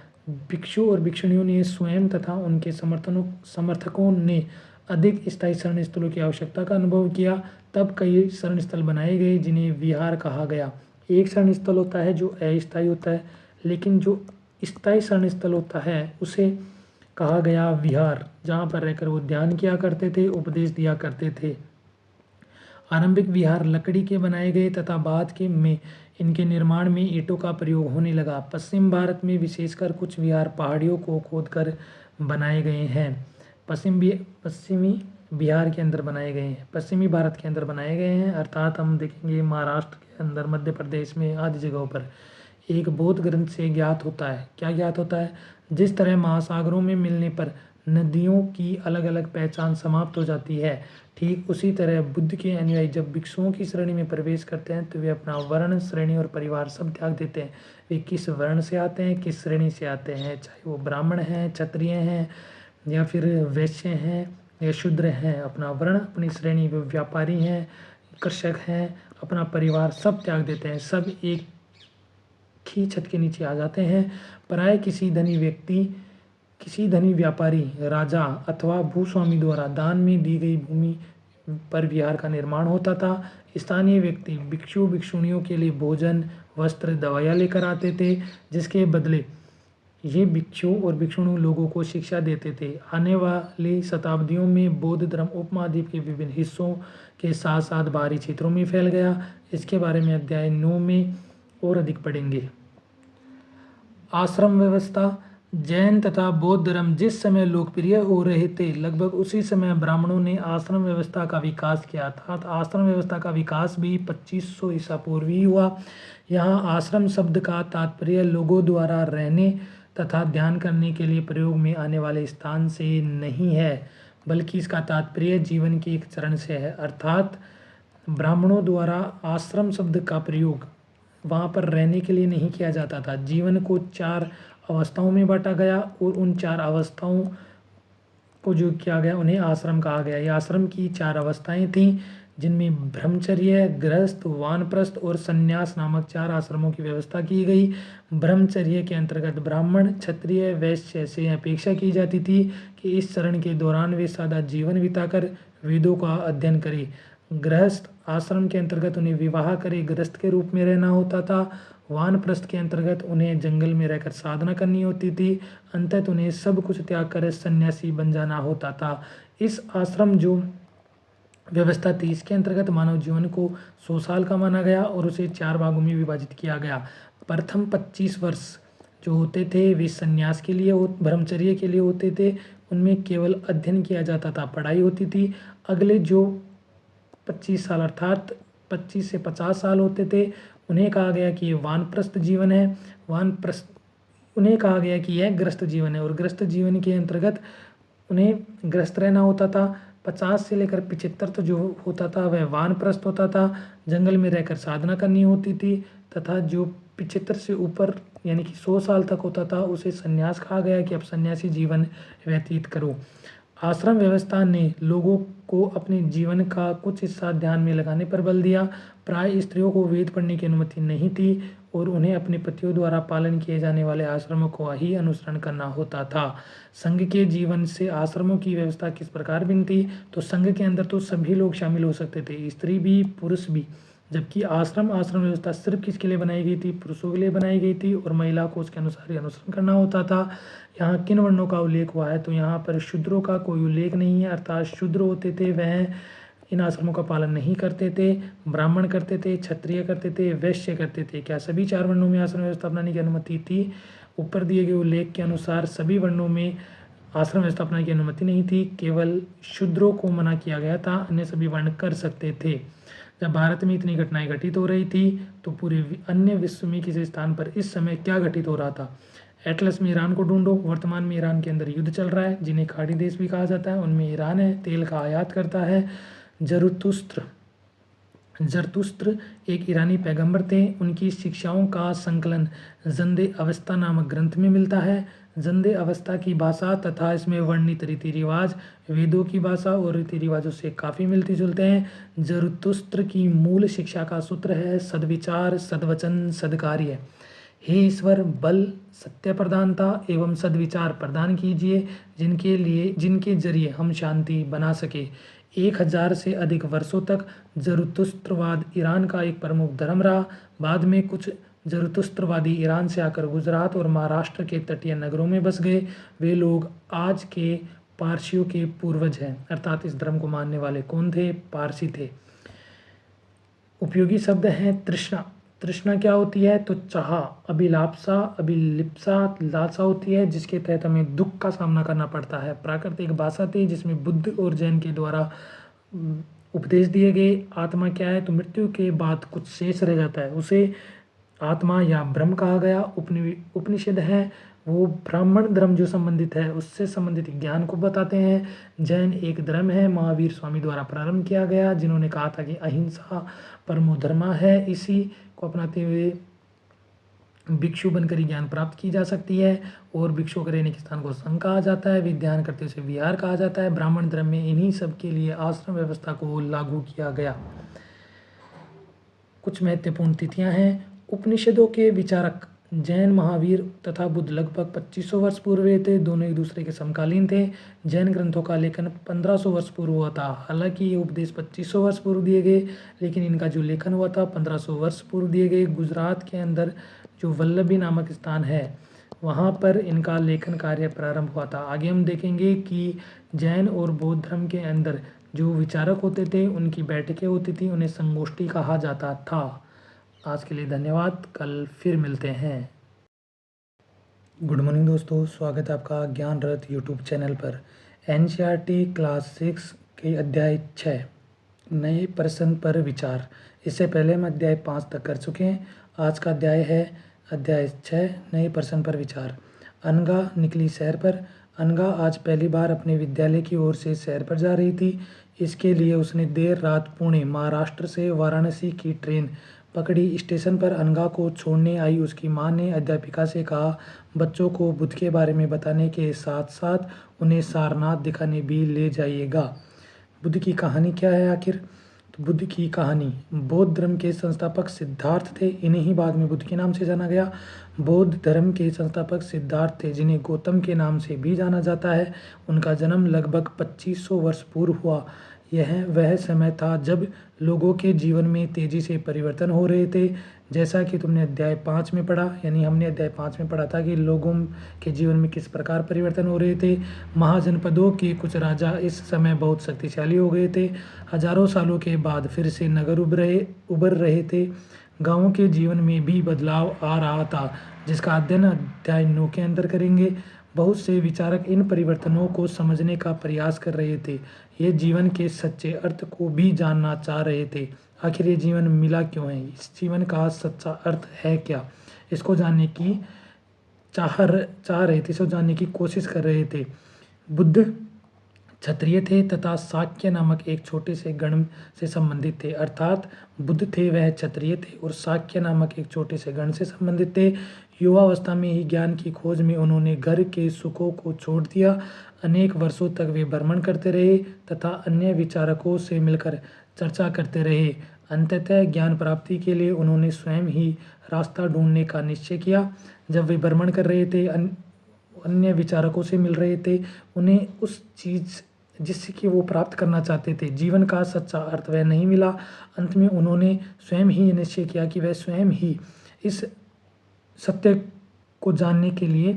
भिक्षु और भिक्षुणियों ने स्वयं तथा उनके समर्थकों ने अधिक स्थायी शरण स्थलों की आवश्यकता का अनुभव किया। तब कई शरण स्थल बनाए गए जिन्हें विहार कहा गया। एक शरण स्थल होता है जो अस्थायी होता है, लेकिन जो स्थायी शरण स्थल होता है उसे कहा गया विहार, जहाँ पर रहकर वो ध्यान किया करते थे, उपदेश दिया करते थे। आरंभिक विहार लकड़ी के बनाए गए तथा बाद के में इनके निर्माण में ईंटों का प्रयोग होने लगा। पश्चिम भारत में विशेषकर कुछ विहार पहाड़ियों को खोदकर बनाए गए हैं। पश्चिमी बिहार के अंदर बनाए गए हैं, पश्चिमी भारत के अंदर बनाए गए हैं, अर्थात हम देखेंगे महाराष्ट्र के अंदर, मध्य प्रदेश में आदि जगहों पर। एक बौद्ध ग्रंथ से ज्ञात होता है, क्या ज्ञात होता है, जिस तरह महासागरों में मिलने पर नदियों की अलग अलग पहचान समाप्त हो जाती है, ठीक उसी तरह बुद्ध के अनुयायी जब भिक्षुओं की श्रेणी में प्रवेश करते हैं तो वे अपना वर्ण, श्रेणी और परिवार सब त्याग देते हैं। वे किस वर्ण से आते हैं, किस श्रेणी से आते हैं, चाहे वो ब्राह्मण हैं, क्षत्रिय हैं या फिर वैश्य हैं या शूद्र हैं, अपना वर्ण, अपनी श्रेणी, वे व्यापारी हैं, कृषक हैं, अपना परिवार सब त्याग देते हैं। सब एक ही छत के नीचे आ जाते हैं। पराये किसी धनी व्यापारी, राजा अथवा भूस्वामी द्वारा दान में दी गई भूमि पर विहार का निर्माण होता था। स्थानीय व्यक्ति भिक्षु भिक्षुणियों के लिए भोजन, वस्त्र, दवाइयाँ लेकर आते थे, जिसके बदले ये भिक्षु और भिक्षुणी लोगों को शिक्षा देते थे। आने वाली शताब्दियों में बौद्ध धर्म उपमहाद्वीप के विभिन्न हिस्सों के साथ साथ बाहरी क्षेत्रों में फैल गया। इसके बारे में अध्याय 9 में और अधिक पढ़ेंगे। आश्रम व्यवस्था। जैन तथा बौद्ध धर्म जिस समय लोकप्रिय हो रहे थे, लगभग उसी समय ब्राह्मणों ने आश्रम व्यवस्था का विकास किया था। आश्रम व्यवस्था का विकास भी 2500 ईसा पूर्व ही हुआ। यहाँ आश्रम शब्द का तात्पर्य लोगों द्वारा रहने तथा ध्यान करने के लिए प्रयोग में आने वाले स्थान से नहीं है, बल्कि इसका तात्पर्य जीवन के एक चरण से है। अर्थात ब्राह्मणों द्वारा आश्रम शब्द का प्रयोग वहाँ पर रहने के लिए नहीं किया जाता था। जीवन को 4 अवस्थाओं में बांटा गया और उन 4 अवस्थाओं को जो किया गया उन्हें आश्रम कहा गया। ये आश्रम की 4 अवस्थाएं थीं, जिनमें ब्रह्मचर्य, गृहस्थ, वानप्रस्थ और संन्यास नामक 4 आश्रमों की व्यवस्था की गई। ब्रह्मचर्य के अंतर्गत ब्राह्मण, क्षत्रिय, वैश्य से अपेक्षा की जाती थी कि इस चरण के दौरान वे सादा जीवन बिताकर वेदों का अध्ययन करें। गृहस्थ आश्रम के अंतर्गत उन्हें विवाह करे गृहस्थ के रूप में रहना होता था। वानप्रस्थ के अंतर्गत उन्हें जंगल में रहकर साधना करनी होती थी। अंततः उन्हें सब कुछ त्याग कर सन्यासी बन जाना होता था। इस आश्रम जो व्यवस्था थी, इसके अंतर्गत मानव जीवन को 100 साल का माना गया और उसे 4 भागों में विभाजित किया गया। प्रथम 25 वर्ष जो होते थे वे संन्यास के लिए, ब्रह्मचर्य के लिए होते थे। उनमें केवल अध्ययन किया जाता था, पढ़ाई होती थी। अगले जो 25 साल अर्थात 25 से 50 साल होते थे, उन्हें कहा गया कि ये वानप्रस्थ जीवन है। उन्हें कहा गया कि यह ग्रस्त जीवन है और ग्रस्त जीवन के अंतर्गत उन्हें ग्रस्त रहना होता था। 50 से लेकर 75 तो जो होता था वह वानप्रस्थ होता था, जंगल में रहकर साधना करनी होती थी। तथा जो 75 से ऊपर यानी कि 100 साल तक होता था उसे संन्यास कहा गया कि अब सन्यासी जीवन व्यतीत करो। आश्रम व्यवस्था ने लोगों को अपने जीवन का कुछ हिस्सा ध्यान में लगाने पर बल दिया। प्राय स्त्रियों को वेद पढ़ने की अनुमति नहीं थी और उन्हें अपने पतियों द्वारा पालन किए जाने वाले आश्रमों को ही अनुसरण करना होता था। संघ के जीवन से आश्रमों की व्यवस्था किस प्रकार भिन्न थी? तो संघ के अंदर तो सभी लोग शामिल हो सकते थे, स्त्री भी पुरुष भी, जबकि आश्रम व्यवस्था सिर्फ किसके लिए बनाई गई थी? पुरुषों के लिए बनाई गई थी और महिला को उसके अनुसार ही अनुसरण करना होता था। यहाँ किन वर्णों का उल्लेख हुआ है? तो यहाँ पर शूद्रों का कोई उल्लेख नहीं है, अर्थात शूद्र होते थे वह इन आश्रमों का पालन नहीं करते थे। ब्राह्मण करते थे, क्षत्रिय करते थे, वैश्य करते थे। क्या सभी 4 वर्णों में आश्रम व्यवस्था अपनाने की अनुमति थी? ऊपर दिए गए उल्लेख के अनुसार सभी वर्णों में आश्रम व्यवस्था अपनाने की अनुमति नहीं थी, केवल शूद्रों को मना किया गया था, अन्य सभी वर्ण कर सकते थे। जब भारत में इतनी घटनाएं घटित हो रही थी तो पूरे अन्य विश्व में किसी स्थान पर इस समय क्या घटित हो रहा था? एटलस में ईरान को ढूंढो। वर्तमान में ईरान के अंदर युद्ध चल रहा है, जिन्हें खाड़ी देश भी कहा जाता है, उनमें ईरान है, तेल का आयात करता है। जरतुस्त्र एक ईरानी पैगंबर थे। उनकी शिक्षाओं का संकलन जंदे अवस्था नामक ग्रंथ में मिलता है। जंदे अवस्था की भाषा तथा इसमें वर्णित रीति रिवाज वेदों की भाषा और रीति रिवाजों से काफ़ी मिलते जुलते हैं। जरतुस्त्र की मूल शिक्षा का सूत्र है सद्विचार, सद्वचन, सद्कार्य। हे ईश्वर, बल, सत्य प्रदानता एवं सद्विचार प्रदान कीजिए, जिनके जरिए हम शांति बना सके। 1000 से अधिक वर्षों तक जरतुस्त्रवाद ईरान का एक प्रमुख धर्म रहा। बाद में कुछ जरतुस्त्रवादी ईरान से आकर गुजरात और महाराष्ट्र के तटीय नगरों में बस गए। वे लोग आज के पारसियों के पूर्वज हैं, अर्थात इस धर्म को मानने वाले कौन थे? पारसी थे। उपयोगी शब्द हैं तृष्णा। तृष्णा क्या होती है? तो चाह, अभिलाप्सा, अभिलिप्सा, लालसा होती है, जिसके तहत हमें दुख का सामना करना पड़ता है। प्राकृतिक भाषा थी जिसमें बुद्ध और जैन के द्वारा उपदेश दिए गए। आत्मा क्या है? तो मृत्यु के बाद कुछ शेष रह जाता है, उसे आत्मा या ब्रह्म कहा गया। उपनिषद है वो ब्राह्मण धर्म जो संबंधित है उससे संबंधित ज्ञान को बताते हैं। जैन एक धर्म है महावीर स्वामी द्वारा प्रारंभ किया गया, जिन्होंने कहा था कि अहिंसा परमो धर्मा है। इसी को अपनाते हुए भिक्षु बनकर ही ज्ञान प्राप्त की जा सकती है और भिक्षु के रहने के स्थान को संघ कहा जाता है। विद्यान करते उसे विहार कहा जाता है। ब्राह्मण धर्म में इन्हीं सब के लिए आश्रम व्यवस्था को लागू किया गया। कुछ महत्वपूर्ण तिथियां हैं। उपनिषदों के विचारक जैन, महावीर तथा बुद्ध लगभग 2500 वर्ष पूर्व थे। दोनों एक दूसरे के समकालीन थे। जैन ग्रंथों का लेखन 1500 वर्ष पूर्व हुआ था। हालांकि ये उपदेश 2500 वर्ष पूर्व दिए गए, लेकिन इनका जो लेखन हुआ था 1500 वर्ष पूर्व दिए गए। गुजरात के अंदर जो वल्लभी नामक स्थान है, वहाँ पर इनका लेखन कार्य प्रारंभ हुआ था। आगे हम देखेंगे कि जैन और बौद्ध धर्म के अंदर जो विचारक होते थे उनकी बैठकें होती थी, उन्हें संगोष्ठी कहा जाता था। आज के लिए धन्यवाद, कल फिर मिलते हैं। गुड मॉर्निंग दोस्तों, स्वागत है आपका ज्ञान रथ यूट्यूब चैनल पर। एनसीईआरटी क्लास 6 के अध्याय 6 नए प्रश्न पर विचार। इससे पहले हम अध्याय 5 तक कर चुके हैं। आज का अध्याय है अध्याय 6 नए प्रश्न पर विचार। अनघा निकली सैर पर। अनघा आज पहली बार अपने विद्यालय की ओर से सैर पर जा रही थी। इसके लिए उसने देर रात पुणे महाराष्ट्र से वाराणसी की ट्रेन पकड़ी। स्टेशन पर अनघा को छोड़ने आई उसकी मां ने अध्यापिका से कहा, बच्चों को बुद्ध के बारे में बताने के साथ साथ उन्हें सारनाथ दिखाने भी ले जाइएगा। बुद्ध की कहानी क्या है आखिर? तो बुद्ध की कहानी, बौद्ध धर्म के संस्थापक सिद्धार्थ थे। इन्हें ही बाद में बुद्ध के नाम से जाना गया। बौद्ध धर्म के संस्थापक सिद्धार्थ थे, जिन्हें गौतम के नाम से भी जाना जाता है। उनका जन्म लगभग 2500 वर्ष पूर्व हुआ। यह वह समय था जब लोगों के जीवन में तेजी से परिवर्तन हो रहे थे। जैसा कि तुमने अध्याय 5 में पढ़ा, यानी हमने अध्याय 5 में पढ़ा था कि लोगों के जीवन में किस प्रकार परिवर्तन हो रहे थे। महाजनपदों के कुछ राजा इस समय बहुत शक्तिशाली हो गए थे। हजारों सालों के बाद फिर से नगर उभर रहे थे। गाँवों के जीवन में भी बदलाव आ रहा था, जिसका अध्ययन अध्याय 9 के अंदर करेंगे। बहुत से विचारक इन परिवर्तनों को समझने का प्रयास कर रहे थे। ये जीवन के सच्चे अर्थ को भी जानना चाह रहे थे। आखिर ये जीवन मिला क्यों है? इस जीवन का सच्चा अर्थ है क्या? इसको जानने की चाह रहे थे, इसको जानने की कोशिश कर रहे थे। बुद्ध क्षत्रिय थे तथा शाक्य नामक एक छोटे से गण से संबंधित थे। अर्थात बुद्ध थे वह क्षत्रिय थे और शाक्य नामक एक छोटे से गण से संबंधित थे। युवावस्था में ही ज्ञान की खोज में उन्होंने घर के सुखों को छोड़ दिया। अनेक वर्षों तक वे भ्रमण करते रहे तथा अन्य विचारकों से मिलकर चर्चा करते रहे। अंततः ज्ञान प्राप्ति के लिए उन्होंने स्वयं ही रास्ता ढूंढने का निश्चय किया। जब वे भ्रमण कर रहे थे, अन्य विचारकों से मिल रहे थे, उन्हें उस चीज़ जिससे कि वो प्राप्त करना चाहते थे, जीवन का सच्चा अर्थ, वह नहीं मिला। अंत में उन्होंने स्वयं ही निश्चय किया कि वह स्वयं ही इस सत्य को जानने के लिए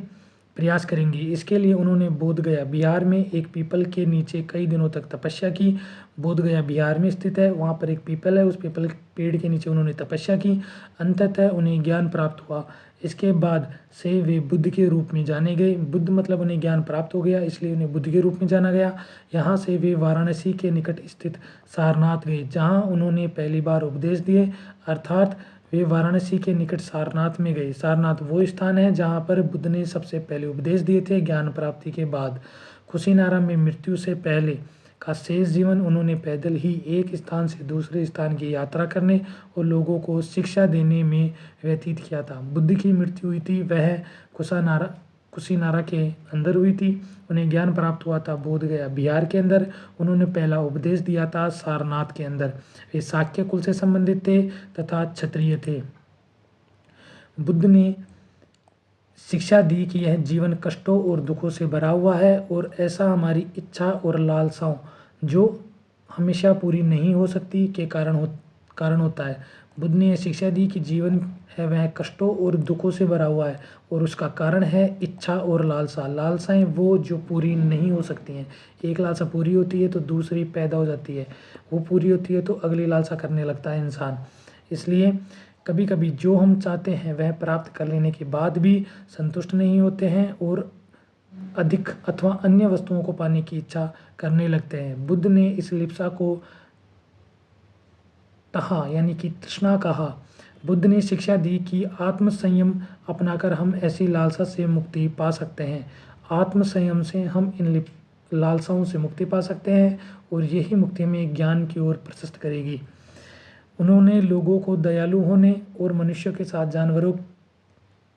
प्रयास करेंगे। इसके लिए उन्होंने बोध गया बिहार में एक पीपल के नीचे कई दिनों तक तपस्या की। बोध गया बिहार में स्थित है, वहाँ पर एक पीपल है, उस पीपल पेड़ के नीचे उन्होंने तपस्या की। अंततः उन्हें ज्ञान प्राप्त हुआ। इसके बाद से वे बुद्ध के रूप में जाने गए। बुद्ध मतलब उन्हें ज्ञान प्राप्त हो गया, इसलिए उन्हें बुद्ध के रूप में जाना गया। यहाँ से वे वाराणसी के निकट स्थित सारनाथ गए, जहाँ उन्होंने पहली बार उपदेश दिए। अर्थात वे वाराणसी के निकट सारनाथ में गए। सारनाथ वो स्थान है जहाँ पर बुद्ध ने सबसे पहले उपदेश दिए थे ज्ञान प्राप्ति के बाद। कुशीनारा में मृत्यु से पहले का शेष जीवन उन्होंने पैदल ही एक स्थान से दूसरे स्थान की यात्रा करने और लोगों को शिक्षा देने में व्यतीत किया था। बुद्ध की मृत्यु हुई थी वह कुशीनारा के अंदर हुई थी। उन्हें ज्ञान प्राप्त हुआ था बोध गया बिहार के अंदर। उन्होंने पहला उपदेश दिया था सारनाथ के अंदर। वे शाक्य कुल से संबंधित थे तथा क्षत्रिय थे। बुद्ध ने शिक्षा दी कि यह जीवन कष्टों और दुखों से भरा हुआ है और ऐसा हमारी इच्छा और लालसाओं जो हमेशा पूरी नहीं हो सकती के कारण होता है। बुद्ध ने यह शिक्षा दी कि जीवन है वह कष्टों और दुखों से भरा हुआ है और उसका कारण है इच्छा और लालसा। लालसाएं वो जो पूरी नहीं हो सकती हैं। एक लालसा पूरी होती है तो दूसरी पैदा हो जाती है, वो पूरी होती है तो अगली लालसा करने लगता है इंसान। इसलिए कभी कभी जो हम चाहते हैं वह प्राप्त कर लेने के बाद भी संतुष्ट नहीं होते हैं और अधिक अथवा अन्य वस्तुओं को पाने की इच्छा करने लगते हैं। बुद्ध ने इस लिप्सा को तहा यानी कि तृष्णा कहा। बुद्ध ने शिक्षा दी कि आत्म संयम अपनाकर हम ऐसी लालसा से मुक्ति पा सकते हैं। आत्म संयम से हम इन लालसाओं से मुक्ति पा सकते हैं और यही मुक्ति में ज्ञान की ओर प्रशस्त करेगी। उन्होंने लोगों को दयालु होने और मनुष्यों के साथ जानवरों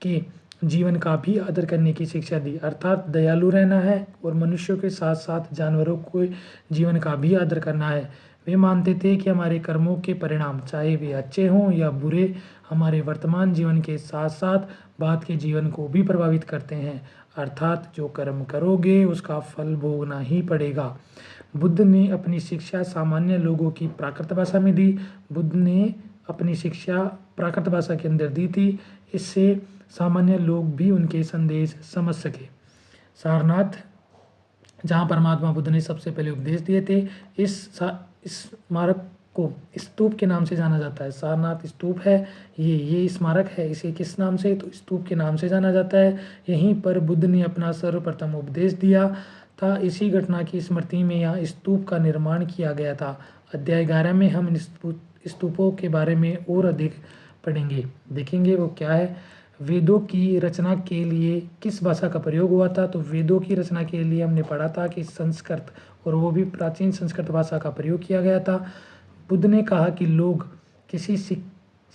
के जीवन का भी आदर करने की शिक्षा दी। अर्थात दयालु रहना है और मनुष्यों के साथ साथ जानवरों के जीवन का भी आदर करना है। वे मानते थे कि हमारे कर्मों के परिणाम, चाहे वे अच्छे हों या बुरे, हमारे वर्तमान जीवन के साथ साथ बाद के जीवन को भी प्रभावित करते हैं। अर्थात जो कर्म करोगे उसका फल भोगना ही पड़ेगा। बुद्ध ने अपनी शिक्षा सामान्य लोगों की प्राकृत भाषा में दी। बुद्ध ने अपनी शिक्षा प्राकृत भाषा के अंदर दी थी। इससे सामान्य लोग भी उनके संदेश समझ सके। सारनाथ, जहाँ परमात्मा बुद्ध ने सबसे पहले उपदेश दिए थे, इस स्मारक को स्तूप के नाम से जाना जाता है। सारनाथ स्तूप है, ये स्मारक है, इसे किस नाम से? तो स्तूप के नाम से जाना जाता है। यहीं पर बुद्ध ने अपना सर्वप्रथम उपदेश दिया था। इसी घटना की स्मृति में यहाँ स्तूप का निर्माण किया गया था। अध्याय 11 में हम इन स्तूपों के बारे में और अधिक पढ़ेंगे, देखेंगे वो क्या है। वेदों की रचना के लिए किस भाषा का प्रयोग हुआ था? तो वेदों की रचना के लिए हमने पढ़ा था कि संस्कृत, और वो भी प्राचीन संस्कृत भाषा का प्रयोग किया गया था। बुद्ध ने कहा कि लोग किसी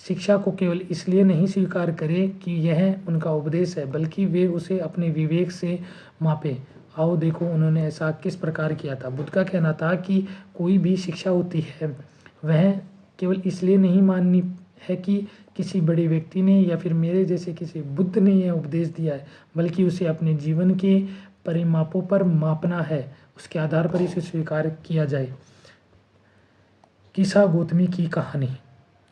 शिक्षा को केवल इसलिए नहीं स्वीकार करें कि यह उनका उपदेश है, बल्कि वे उसे अपने विवेक से मापें। आओ देखो उन्होंने ऐसा किस प्रकार किया था। बुद्ध का कहना था कि कोई भी शिक्षा होती है वह केवल इसलिए नहीं माननी है कि किसी बड़े व्यक्ति ने या फिर मेरे जैसे किसी बुद्ध ने यह उपदेश दिया है, बल्कि उसे अपने जीवन के परिमापों पर मापना है, उसके आधार पर इसे स्वीकार किया जाए। किसा गौतमी की कहानी,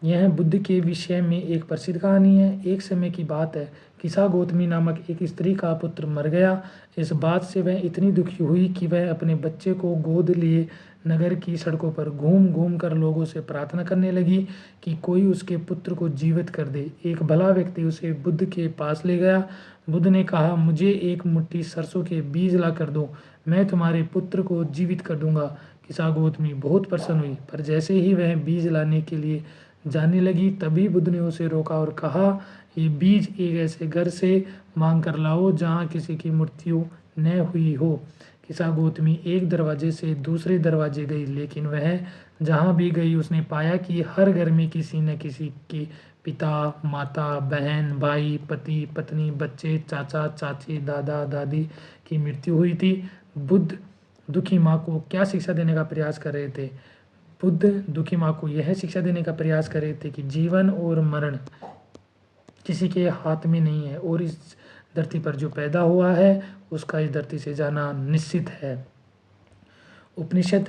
यह बुद्ध के विषय में एक प्रसिद्ध कहानी है। एक समय की बात है, किसा गौतमी नामक एक स्त्री का पुत्र मर गया। इस बात से वह इतनी दुखी हुई कि वह अपने बच्चे को गोद लिए नगर की सड़कों पर घूम घूम कर लोगों से प्रार्थना करने लगी कि कोई उसके पुत्र को जीवित कर दे। एक भला व्यक्ति उसे बुद्ध के पास ले गया। बुद्ध ने कहा, मुझे एक मुट्ठी सरसों के बीज ला कर दो, मैं तुम्हारे पुत्र को जीवित कर दूंगा। किसा गौतमी बहुत प्रसन्न हुई, पर जैसे ही वह बीज लाने के लिए जाने लगी, तभी बुद्ध ने उसे रोका और कहा, ये बीज एक ऐसे घर से मांग कर लाओ जहाँ किसी की मृत्यु न हुई हो। किसा गौतमी एक दरवाजे से दूसरे दरवाजे गई, लेकिन वह जहाँ भी गई उसने पाया कि हर घर में किसी न किसी के पिता, माता, बहन, भाई, पति, पत्नी, बच्चे, चाचा, चाची, दादा, दादी की मृत्यु हुई थी। बुद्ध दुखी माँ को क्या शिक्षा देने का प्रयास कर रहे थे? बुद्ध दुखी माँ को यह शिक्षा देने का प्रयास कर रहे थे कि जीवन और मरण किसी के हाथ में नहीं है, और इस धरती पर जो पैदा हुआ है उसका इस धरती से जाना निश्चित है। उपनिषद,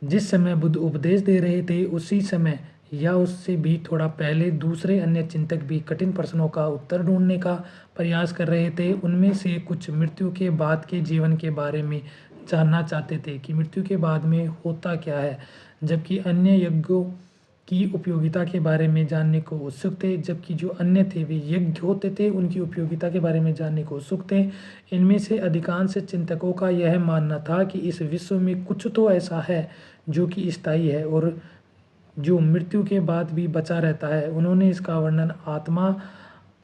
जिस समय बुद्ध उपदेश दे रहे थे उसी समय या उससे भी थोड़ा पहले दूसरे अन्य चिंतक भी कठिन प्रश्नों का उत्तर ढूंढने का प्रयास कर रहे थे। उनमें से कुछ मृत्यु के बाद के जीवन के बारे में जानना चाहते थे कि मृत्यु के बाद में होता क्या है, जबकि अन्य यज्ञों की उपयोगिता के बारे में जानने को उत्सुक थे। जबकि जो अन्य थे वे यज्ञ होते थे, उनकी उपयोगिता के बारे में जानने को उत्सुक थे। इनमें से अधिकांश चिंतकों का यह मानना था कि इस विश्व में कुछ तो ऐसा है जो कि स्थायी है और जो मृत्यु के बाद भी बचा रहता है। उन्होंने इसका वर्णन आत्मा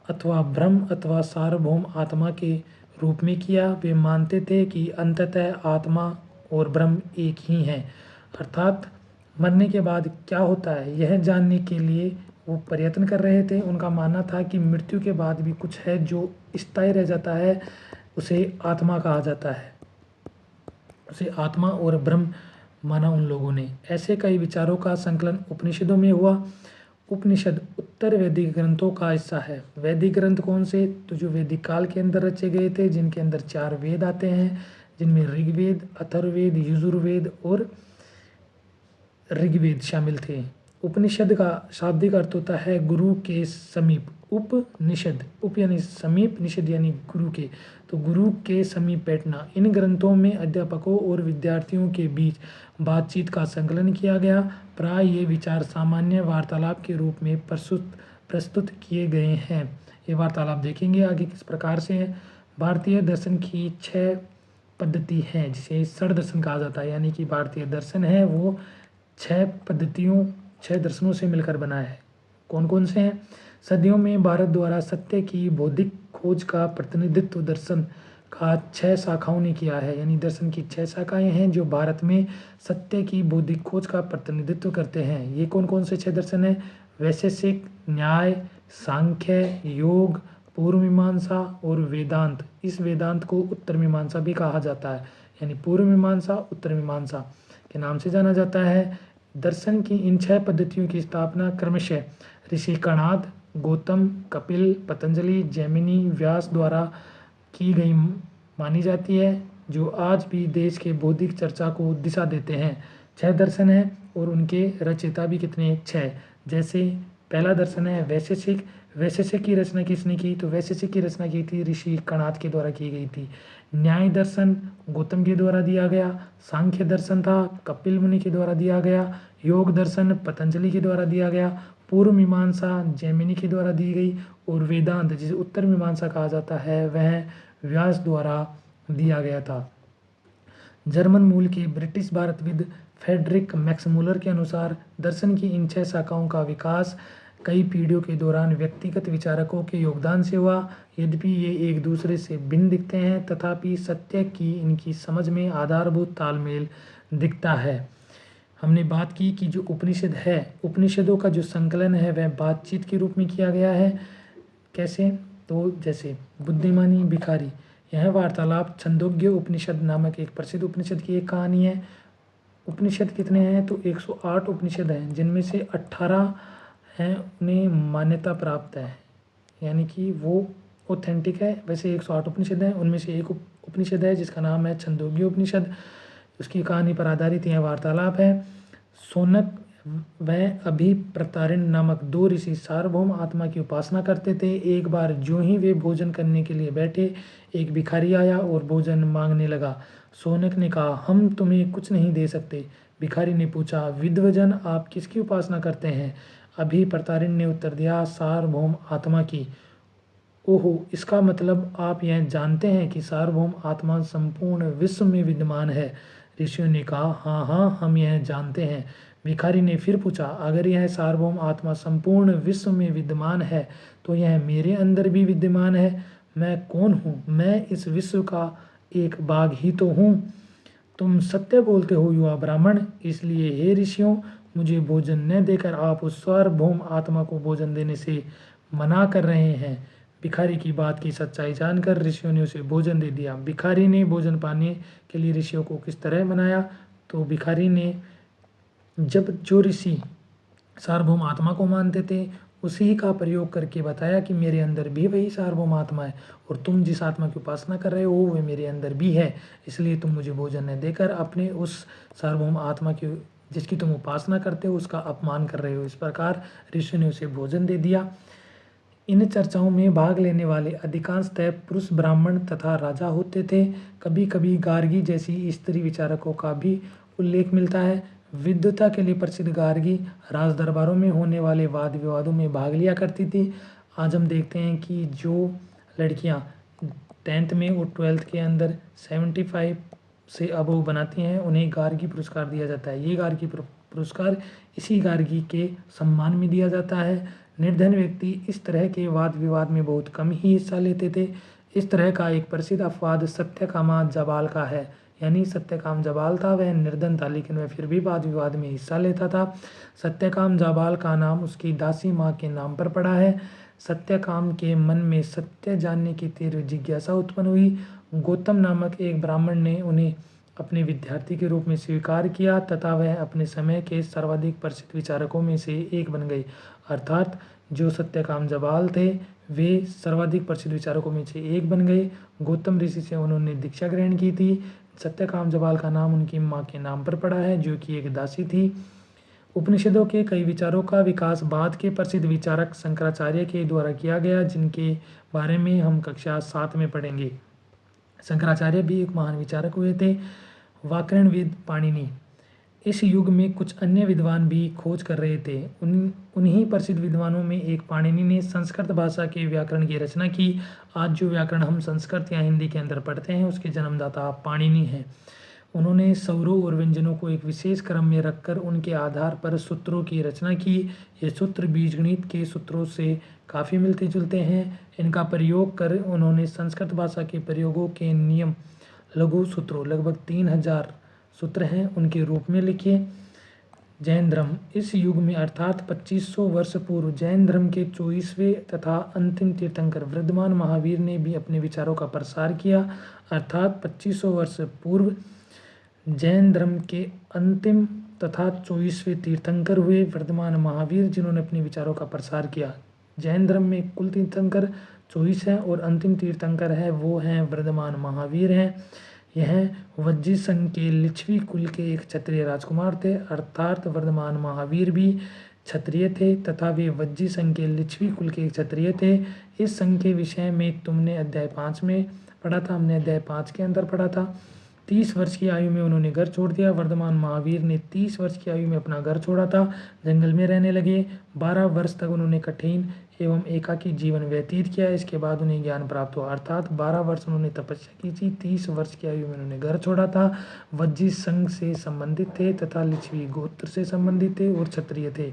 अथवा ब्रह्म अथवा सार्वभौम आत्मा के रूप में किया। वे मानते थे कि अंततः आत्मा और ब्रह्म एक ही हैं, अर्थात मरने के बाद क्या होता है यह जानने के लिए वो प्रयत्न कर रहे थे। उनका मानना था कि मृत्यु के बाद भी कुछ है जो स्थायी रह जाता है, उसे आत्मा कहा जाता है। उसे आत्मा और ब्रह्म माना उन लोगों ने। ऐसे कई विचारों का संकलन उपनिषदों में हुआ। उपनिषद उत्तर वैदिक ग्रंथों का हिस्सा है। वैदिक ग्रंथ कौन से? तो जो वैदिक काल के अंदर रचे गए थे, जिनके अंदर 4 वेद आते हैं, जिनमें ऋग्वेद, अथर्ववेद, यजुर्वेद और ऋग्वेद शामिल थे। उपनिषद का शाब्दिक अर्थ होता है गुरु के समीप। उपनिषद, उप यानी समीप, निषद यानी गुरु के, तो गुरु के समीप बैठना। इन ग्रंथों में अध्यापकों और विद्यार्थियों के बीच बातचीत का संकलन किया गया। प्राय ये विचार सामान्य वार्तालाप के रूप में प्रस्तुत किए गए हैं। ये वार्तालाप देखेंगे आगे किस प्रकार से है। भारतीय दर्शन की 6 पद्धति हैं, जिसे षड दर्शन कहा जाता है। यानी कि भारतीय दर्शन है वो 6 दर्शनों से मिलकर बना है। कौन कौन से हैं? सदियों में भारत द्वारा सत्य की बौद्धिक खोज का प्रतिनिधित्व दर्शन का 6 शाखाओं ने किया है। यानी दर्शन की 6 शाखाएं हैं जो भारत में सत्य की बौद्धिक खोज का प्रतिनिधित्व करते हैं। ये कौन कौन से 6 दर्शन हैं? वैशेषिक, न्याय, सांख्य, योग, पूर्व मीमांसा और वेदांत। इस वेदांत को उत्तर मीमांसा भी कहा जाता है। यानी पूर्व मीमांसा, उत्तर मीमांसा के नाम से जाना जाता है। दर्शन की इन 6 पद्धतियों की स्थापना क्रमशः ऋषि कणाद, गौतम, कपिल, पतंजलि, जैमिनी, व्यास द्वारा की गई मानी जाती है, जो आज भी देश के बौद्धिक चर्चा को दिशा देते हैं। 6 दर्शन हैं और उनके रचयिता भी कितने? 6। जैसे पहला दर्शन है वैशेषिक। वैशेषिक की रचना किसने की? तो वैशेषिक की रचना की थी ऋषि कणाद के द्वारा की गई थी। न्याय दर्शन गौतम के द्वारा दिया गया। सांख्य दर्शन था कपिल मुनि के द्वारा दिया गया। योग दर्शन पतंजलि के द्वारा दिया गया। पूर्व मीमांसा जैमिनी के द्वारा दी गई। और वेदांत जिसे उत्तर मीमांसा कहा जाता है वह व्यास द्वारा दिया गया था। जर्मन मूल के ब्रिटिश भारतविद फ्रेडरिक मैक्समूलर के अनुसार दर्शन की इन 6 शाखाओं का विकास कई पीढ़ियों के दौरान व्यक्तिगत विचारकों के योगदान से हुआ। यद्यपि ये एक दूसरे से भिन्न दिखते हैं तथापि सत्य की इनकी समझ में आधारभूत तालमेल दिखता है। हमने बात की कि जो उपनिषद है, उपनिषदों का जो संकलन है वह बातचीत के रूप में किया गया है। कैसे? तो जैसे बुद्धिमानी भिखारी, यह वार्तालाप छंदोग्य उपनिषद नामक एक प्रसिद्ध उपनिषद की एक कहानी है। उपनिषद कितने हैं? तो 108 उपनिषद हैं, जिनमें से 18 हैं उन्हें मान्यता प्राप्त है, यानी कि वो ऑथेंटिक है। वैसे 108 उपनिषद हैं, उनमें से एक उपनिषद है जिसका नाम है छंदोग्य उपनिषद। उसकी कहानी पर आधारित यह वार्तालाप है। सोनक व अभिप्रतारिण नामक 2 ऋषि सार्वभौम आत्मा की उपासना करते थे। एक बार ज्यों ही वे भोजन करने के लिए बैठे, एक भिखारी आया और भोजन मांगने लगा। सोनक ने कहा, हम तुम्हें कुछ नहीं दे सकते। भिखारी ने पूछा, विद्वजन आप किसकी उपासना करते हैं? अभिप्रतारिण ने उत्तर दिया, सार्वभौम आत्मा की। ओहो, इसका मतलब आप यह जानते हैं कि सार्वभौम आत्मा संपूर्ण विश्व में विद्यमान है। ऋषियों ने कहा, हाँ हाँ, हम यह जानते हैं। भिखारी ने फिर पूछा, अगर यह सार्वभौम आत्मा संपूर्ण विश्व में विद्यमान है तो यह मेरे अंदर भी विद्यमान है। मैं कौन हूँ? मैं इस विश्व का एक भाग ही तो हूँ। तुम सत्य बोलते हो युवा ब्राह्मण, इसलिए हे ऋषियों, मुझे भोजन न देकर आप उस सार्वभौम आत्मा को भोजन देने से मना कर रहे हैं। भिखारी की बात की सच्चाई जानकर ऋषियों ने उसे भोजन दे दिया। भिखारी ने भोजन पाने के लिए ऋषियों को किस तरह मनाया? तो भिखारी ने, जब जो ऋषि सार्वभौम आत्मा को मानते थे, उसी का प्रयोग करके बताया कि मेरे अंदर भी वही सार्वभौम आत्मा है और तुम जिस आत्मा की उपासना कर रहे हो वह मेरे अंदर भी है, इसलिए तुम मुझे भोजन न देकर अपने उस सार्वभौम आत्मा की जिसकी तुम उपासना करते हो उसका अपमान कर रहे हो। इस प्रकार ऋषि ने उसे भोजन दे दिया। इन चर्चाओं में भाग लेने वाले अधिकांशतः पुरुष ब्राह्मण तथा राजा होते थे। कभी कभी गार्गी जैसी स्त्री विचारकों का भी उल्लेख मिलता है। विद्वता के लिए प्रसिद्ध गार्गी राज दरबारों में होने वाले वाद विवादों में भाग लिया करती थी। आज हम देखते हैं कि जो लड़कियां 10th में और 12th के अंदर 75 से अबव बनाती हैं उन्हें गार्गी पुरस्कार दिया जाता है। ये गार्गी पुरस्कार इसी गार्गी के सम्मान में दिया जाता है। निर्धन व्यक्ति इस तरह के वाद विवाद में बहुत कम ही हिस्सा लेते थे। इस तरह का एक प्रसिद्ध अपवाद सत्यकामा जबाल का है, यानी सत्यकाम जबाल था, वह निर्धन था लेकिन वह फिर भी वाद विवाद में हिस्सा लेता था। सत्यकाम जबाल का नाम उसकी दासी माँ के नाम पर पड़ा है। सत्यकाम के मन में सत्य जानने की तीव्र जिज्ञासा उत्पन्न हुई। गौतम नामक एक ब्राह्मण ने उन्हें अपने विद्यार्थी के रूप में स्वीकार किया तथा वह अपने समय के सर्वाधिक प्रसिद्ध विचारकों में से एक बन गए। अर्थात जो सत्यकाम जबाल थे वे सर्वाधिक प्रसिद्ध विचारकों में से एक बन गए। गौतम ऋषि से उन्होंने दीक्षा ग्रहण की थी। सत्यकाम जबाल का नाम उनकी माँ के नाम पर पड़ा है जो कि एक दासी थी। उपनिषदों के कई विचारों का विकास बाद के प्रसिद्ध विचारक शंकराचार्य के द्वारा किया गया, जिनके बारे में हम कक्षा 7 में पढ़ेंगे। शंकराचार्य भी एक महान विचारक हुए थे। व्याकरणविद पाणिनि, इस युग में कुछ अन्य विद्वान भी खोज कर रहे थे। उन्हीं प्रसिद्ध विद्वानों में एक पाणिनि ने संस्कृत भाषा के व्याकरण की रचना की। आज जो व्याकरण हम संस्कृत या हिंदी के अंदर पढ़ते हैं उसके जन्मदाता पाणिनि हैं। उन्होंने स्वरों और व्यंजनों को एक विशेष क्रम में रखकर उनके आधार पर सूत्रों की रचना की। ये सूत्र बीजगणित के सूत्रों से काफ़ी मिलते जुलते हैं। इनका प्रयोग कर उन्होंने संस्कृत भाषा के प्रयोगों के नियम लघु सूत्रों, लगभग 3000 सूत्र हैं, उनके रूप में लिखे। जैन धर्म, इस युग में अर्थात 2500 वर्ष पूर्व जैन धर्म के 24वें तथा अंतिम तीर्थंकर वर्धमान महावीर ने भी अपने विचारों का प्रसार किया। अर्थात 2500 वर्ष पूर्व जैन धर्म के अंतिम तथा 24वें तीर्थंकर हुए वर्धमान महावीर, जिन्होंने अपने विचारों का प्रसार किया। जैन धर्म में कुल तीर्थंकर 24 हैं और अंतिम तीर्थंकर है वो हैं वर्धमान महावीर हैं। यह वज्जी संघ के लिच्छवी कुल के एक क्षत्रिय राजकुमार थे। अर्थात वर्धमान महावीर भी क्षत्रिय थे तथा वे वज्जी संघ के लिच्छवी कुल के क्षत्रिय थे। इस संघ के विषय में तुमने अध्याय 5 में पढ़ा था, हमने अध्याय 5 के अंदर पढ़ा था। 30 वर्ष की आयु में उन्होंने घर छोड़ दिया। वर्धमान महावीर ने 30 वर्ष की आयु में अपना घर छोड़ा था, जंगल में रहने लगे। 12 वर्ष तक उन्होंने कठिन एवं एकाकी जीवन व्यतीत किया। इसके बाद उन्हें ज्ञान प्राप्त हुआ, अर्थात 12 वर्ष उन्होंने तपस्या की थी। 30 वर्ष की आयु में उन्होंने घर छोड़ा था, वज्जी संघ से संबंधित थे तथा लिच्छवी गोत्र से संबंधित थे और क्षत्रिय थे।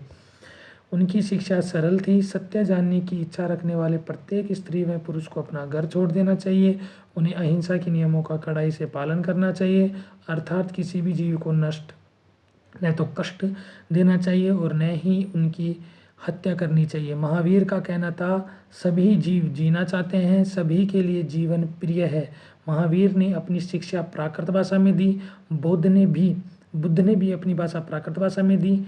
उनकी शिक्षा सरल थी। सत्य जानने की इच्छा रखने वाले प्रत्येक स्त्री व पुरुष को अपना घर छोड़ देना चाहिए। उन्हें अहिंसा के नियमों का कड़ाई से पालन करना चाहिए, अर्थात किसी भी जीव को नष्ट न तो कष्ट देना चाहिए और न ही उनकी हत्या करनी चाहिए। महावीर का कहना था, सभी जीव जीना चाहते हैं, सभी के लिए जीवन प्रिय है। महावीर ने अपनी शिक्षा प्राकृत भाषा में दी। बुद्ध ने भी अपनी भाषा प्राकृत भाषा में दी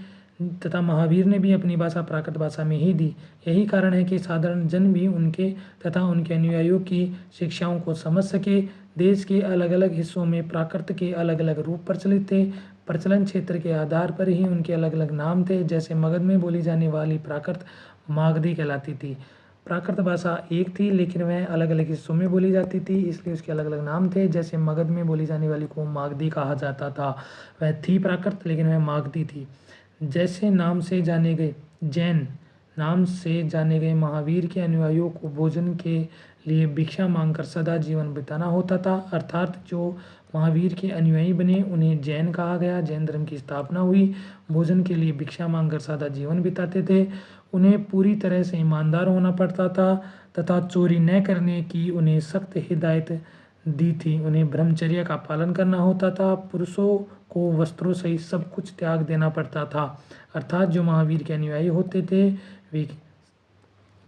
तथा महावीर ने भी अपनी भाषा प्राकृत भाषा में ही दी। यही कारण है कि साधारण जन भी उनके तथा उनके अनुयायियों की शिक्षाओं को समझ सके। देश के अलग अलग हिस्सों में प्राकृत के अलग अलग रूप प्रचलित थे। प्रचलन क्षेत्र के आधार पर ही उनके अलग अलग नाम थे। जैसे मगध में बोली जाने वाली प्राकृत मागधी कहलाती थी। प्राकृत भाषा एक थी लेकिन वह अलग अलग हिस्सों में बोली जाती थी, इसलिए उसके अलग अलग नाम थे। जैसे मगध में बोली जाने वाली को मागधी कहा जाता था, वह थी प्राकृत लेकिन वह मागधी थी। जैसे नाम से जाने गए महावीर के अनुयायियों को भोजन के लिए भिक्षा मांगकर सदा जीवन बिताना होता था, अर्थात जो महावीर के अनुयायी बने उन्हें जैन कहा गया। जैन धर्म की स्थापना हुई। भोजन के लिए भिक्षा मांगकर सदा जीवन बिताते थे। उन्हें पूरी तरह से ईमानदार होना पड़ता था तथा चोरी न करने की उन्हें सख्त हिदायत दी थी। उन्हें ब्रह्मचर्य का पालन करना होता था। पुरुषों को वस्त्रों सहित सब कुछ त्याग देना पड़ता था, अर्थात जो महावीर के अनुयायी होते थे वे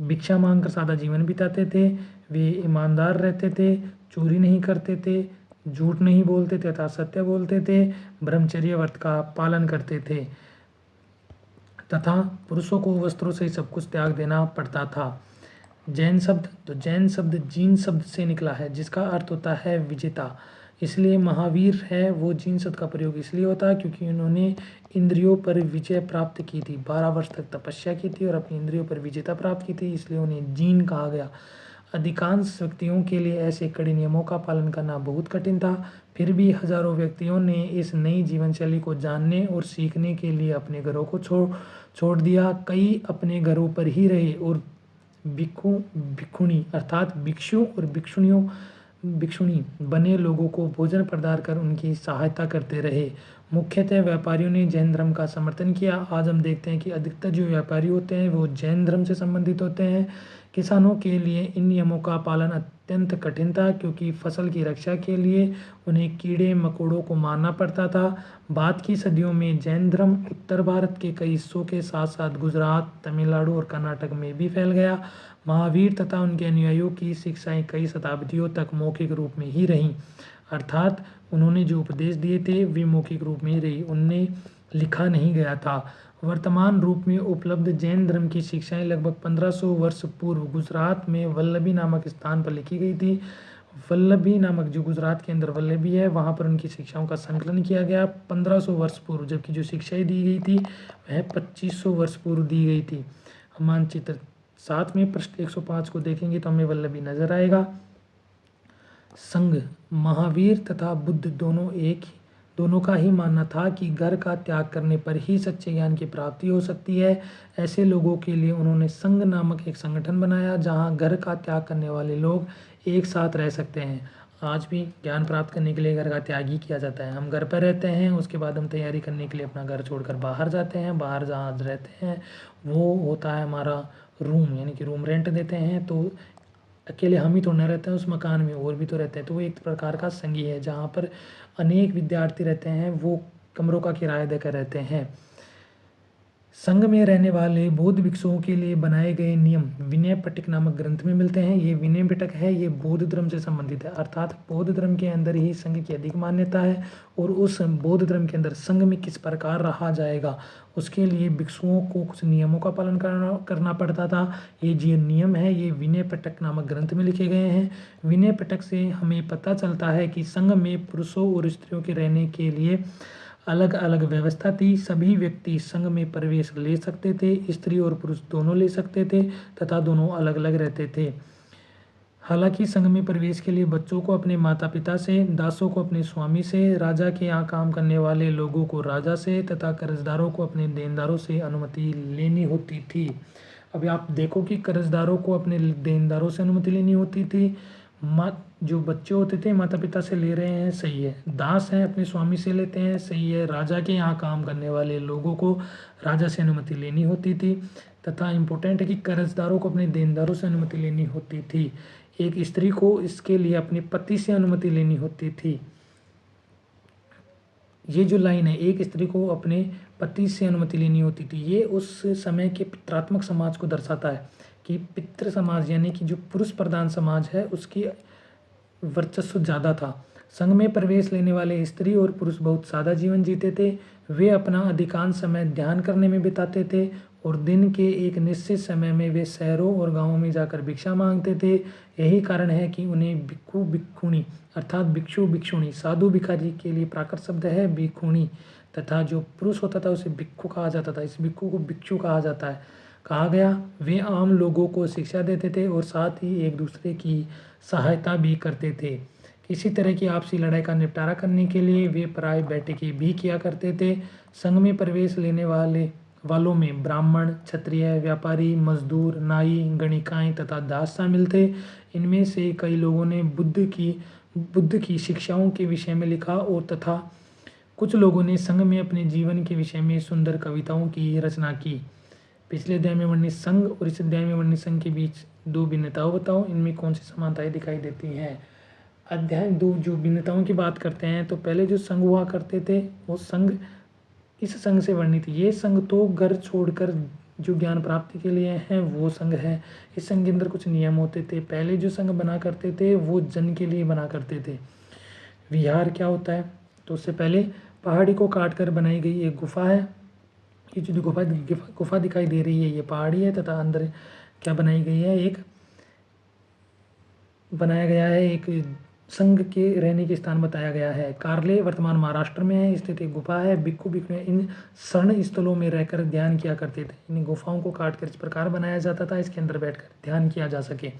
भिक्षा मांगकर सादा जीवन बिताते थे, वे ईमानदार रहते थे, चोरी नहीं करते थे, झूठ नहीं बोलते थे तथा सत्य बोलते थे, ब्रह्मचर्य व्रत का पालन करते थे तथा पुरुषों को वस्त्रों से सब कुछ त्याग देना पड़ता था। जैन शब्द जीन शब्द से निकला है जिसका अर्थ होता है विजेता। इसलिए महावीर है वो जीन शब्द का प्रयोग इसलिए होता है क्योंकि उन्होंने इंद्रियों पर विजय प्राप्त की थी। 12 वर्ष तक तपस्या की थी और अपनी इंद्रियों पर विजेता प्राप्त की थी, इसलिए उन्हें जीन कहा गया। अधिकांश व्यक्तियों के लिए ऐसे कड़े नियमों का पालन करना बहुत कठिन था। फिर भी हजारों व्यक्तियों ने इस नई जीवन शैली को जानने और सीखने के लिए अपने घरों को छोड़ दिया। कई अपने घरों पर ही रहे और भिक्षुणी अर्थात भिक्षु और भिक्षुणी बने लोगों को भोजन प्रदान कर उनकी सहायता करते रहे। मुख्यतः व्यापारियों ने जैन धर्म का समर्थन किया। आज हम देखते हैं कि अधिकतर जो व्यापारी होते हैं वो जैन धर्म से संबंधित होते हैं। किसानों के लिए इन नियमों का पालन अत्यंत कठिन था क्योंकि फसल की रक्षा के लिए उन्हें कीड़े मकोड़ों को मारना पड़ता था। बाद की सदियों में जैन धर्म उत्तर भारत के कई हिस्सों के साथ साथ गुजरात, तमिलनाडु और कर्नाटक में भी फैल गया। महावीर तथा उनके अनुयायियों की शिक्षाएं कई शताब्दियों तक मौखिक रूप में ही रहीं, अर्थात उन्होंने जो उपदेश दिए थे वे मौखिक रूप में ही रही, उनने लिखा नहीं गया था। वर्तमान रूप में उपलब्ध जैन धर्म की शिक्षाएं लगभग 1500 वर्ष पूर्व गुजरात में वल्लभी नामक स्थान पर लिखी गई थी। वल्लभी नामक जो गुजरात के अंदर वल्लभी है वहाँ पर उनकी शिक्षाओं का संकलन किया गया 1500 वर्ष पूर्व, जबकि जो शिक्षाएं दी गई थी वह 2500 वर्ष पूर्व दी गई थी। हम मानचित्र 7 में पृष्ठ 105 को देखेंगे तो हमें वल्लभी नजर आएगा। संघ महावीर तथा बुद्ध दोनों का ही मानना था कि घर का त्याग करने पर ही सच्चे ज्ञान की प्राप्ति हो सकती है। ऐसे लोगों के लिए उन्होंने संघ नामक एक संगठन बनाया जहां घर का त्याग करने वाले लोग एक साथ रह सकते हैं। आज भी ज्ञान प्राप्त करने के लिए घर का त्याग ही किया जाता है। हम घर पर रहते हैं, उसके बाद हम तैयारी करने के लिए अपना घर छोड़कर बाहर जाते हैं। बाहर जहाँ रहते हैं वो होता है हमारा रूम, यानी कि रूम रेंट देते हैं। तो अकेले हम ही तो न रहते हैं उस मकान में, और भी तो रहते हैं। तो वो एक प्रकार का संघी है जहाँ पर अनेक विद्यार्थी रहते हैं, वो कमरों का किराया देकर रहते हैं। संघ में रहने वाले बौद्ध भिक्षुओं के लिए बनाए गए नियम विनय पिटक नामक ग्रंथ में मिलते हैं। ये विनय पिटक है, ये बौद्ध धर्म से संबंधित है, अर्थात बौद्ध धर्म के अंदर ही संघ की अधिक मान्यता है और उस बौद्ध धर्म के अंदर संघ में किस प्रकार रहा जाएगा उसके लिए भिक्षुओं को कुछ नियमों का पालन करना पड़ता था। ये जो नियम है ये विनय पिटक नामक ग्रंथ में लिखे गए हैं। विनय पिटक से हमें पता चलता है कि संघ में पुरुषों और स्त्रियों के रहने के लिए अलग अलग व्यवस्था थी। सभी व्यक्ति संघ में प्रवेश ले सकते थे, स्त्री और पुरुष दोनों ले सकते थे तथा दोनों अलग अलग रहते थे। हालांकि संघ में प्रवेश के लिए बच्चों को अपने माता पिता से, दासों को अपने स्वामी से, राजा के यहाँ काम करने वाले लोगों को राजा से तथा कर्जदारों को अपने देनदारों से अनुमति लेनी होती थी। अभी आप देखो कि कर्जदारों को अपने देनदारों से अनुमति लेनी होती थी। जो बच्चे होते थे माता पिता से ले रहे हैं, सही है। दास हैं अपने स्वामी से लेते हैं, सही है। राजा के यहाँ काम करने वाले लोगों को राजा से अनुमति लेनी होती थी। तथा इम्पोर्टेंट है कि कर्जदारों को अपने देनदारों से अनुमति लेनी होती थी। एक स्त्री को इसके लिए अपने पति से अनुमति लेनी होती थी। ये जो लाइन है, एक स्त्री को अपने पति से अनुमति लेनी होती थी, ये उस समय के पितृत्मक समाज को दर्शाता है कि पितृ समाज यानी कि जो पुरुष प्रधान समाज है उसकी वर्चस्व ज़्यादा था। संघ में प्रवेश लेने वाले स्त्री और पुरुष बहुत सादा जीवन जीते थे। वे अपना अधिकांश समय ध्यान करने में बिताते थे और दिन के एक निश्चित समय में वे शहरों और गांवों में जाकर भिक्षा मांगते थे। यही कारण है कि उन्हें भिक्खु भिक्षुणी अर्थात भिक्षु भिक्षुणी, साधु भिखारी के लिए प्राकृत शब्द है भिक्षुणी, तथा जो पुरुष होता था उसे भिक्खु कहा जाता था। इस भिक्खु को भिक्षु कहा जाता है। कहा गया वे आम लोगों को शिक्षा देते थे और साथ ही एक दूसरे की सहायता भी करते थे। किसी तरह की आपसी लड़ाई का निपटारा करने के लिए वे पराय बैठकें भी किया करते थे। संघ में प्रवेश लेने वालों में ब्राह्मण, क्षत्रिय, व्यापारी, मजदूर, नाई, गणिकाएं तथा दास शामिल थे। इनमें से कई लोगों ने बुद्ध की शिक्षाओं के विषय में लिखा और तथा कुछ लोगों ने संघ में अपने जीवन के विषय में सुंदर कविताओं की रचना की। पिछले अध्याय में वर्णित संघ और इस अध्याय में वर्णित संघ के बीच दो भिन्नताओं बताओ, इनमें कौन सी समानताएं दिखाई देती हैं। अध्याय 2 जो भिन्नताओं की बात करते हैं, तो पहले जो संघ हुआ करते थे वो संघ इस संघ से वर्णित। ये संघ तो घर छोड़कर जो ज्ञान प्राप्ति के लिए हैं वो संघ है। इस संघ के अंदर कुछ नियम होते थे। पहले जो संघ बना करते थे वो जन के लिए बना करते थे। विहार क्या होता है, तो उससे पहले पहाड़ी को काट कर बनाई गई एक गुफा है। ये जो गुफा दिखाई दे रही है ये पहाड़ी है तथा अंदर क्या बनाई गई है, बनाया गया है एक संघ के रहने के स्थान बताया गया है। कार्ले वर्तमान महाराष्ट्र में है, स्थित एक गुफा है। भिक्खु भिक्षुणी इन शरण स्थलों में रहकर ध्यान किया करते थे। इन गुफाओं को काटकर इस प्रकार बनाया जाता था इसके अंदर बैठकर ध्यान किया जा सके।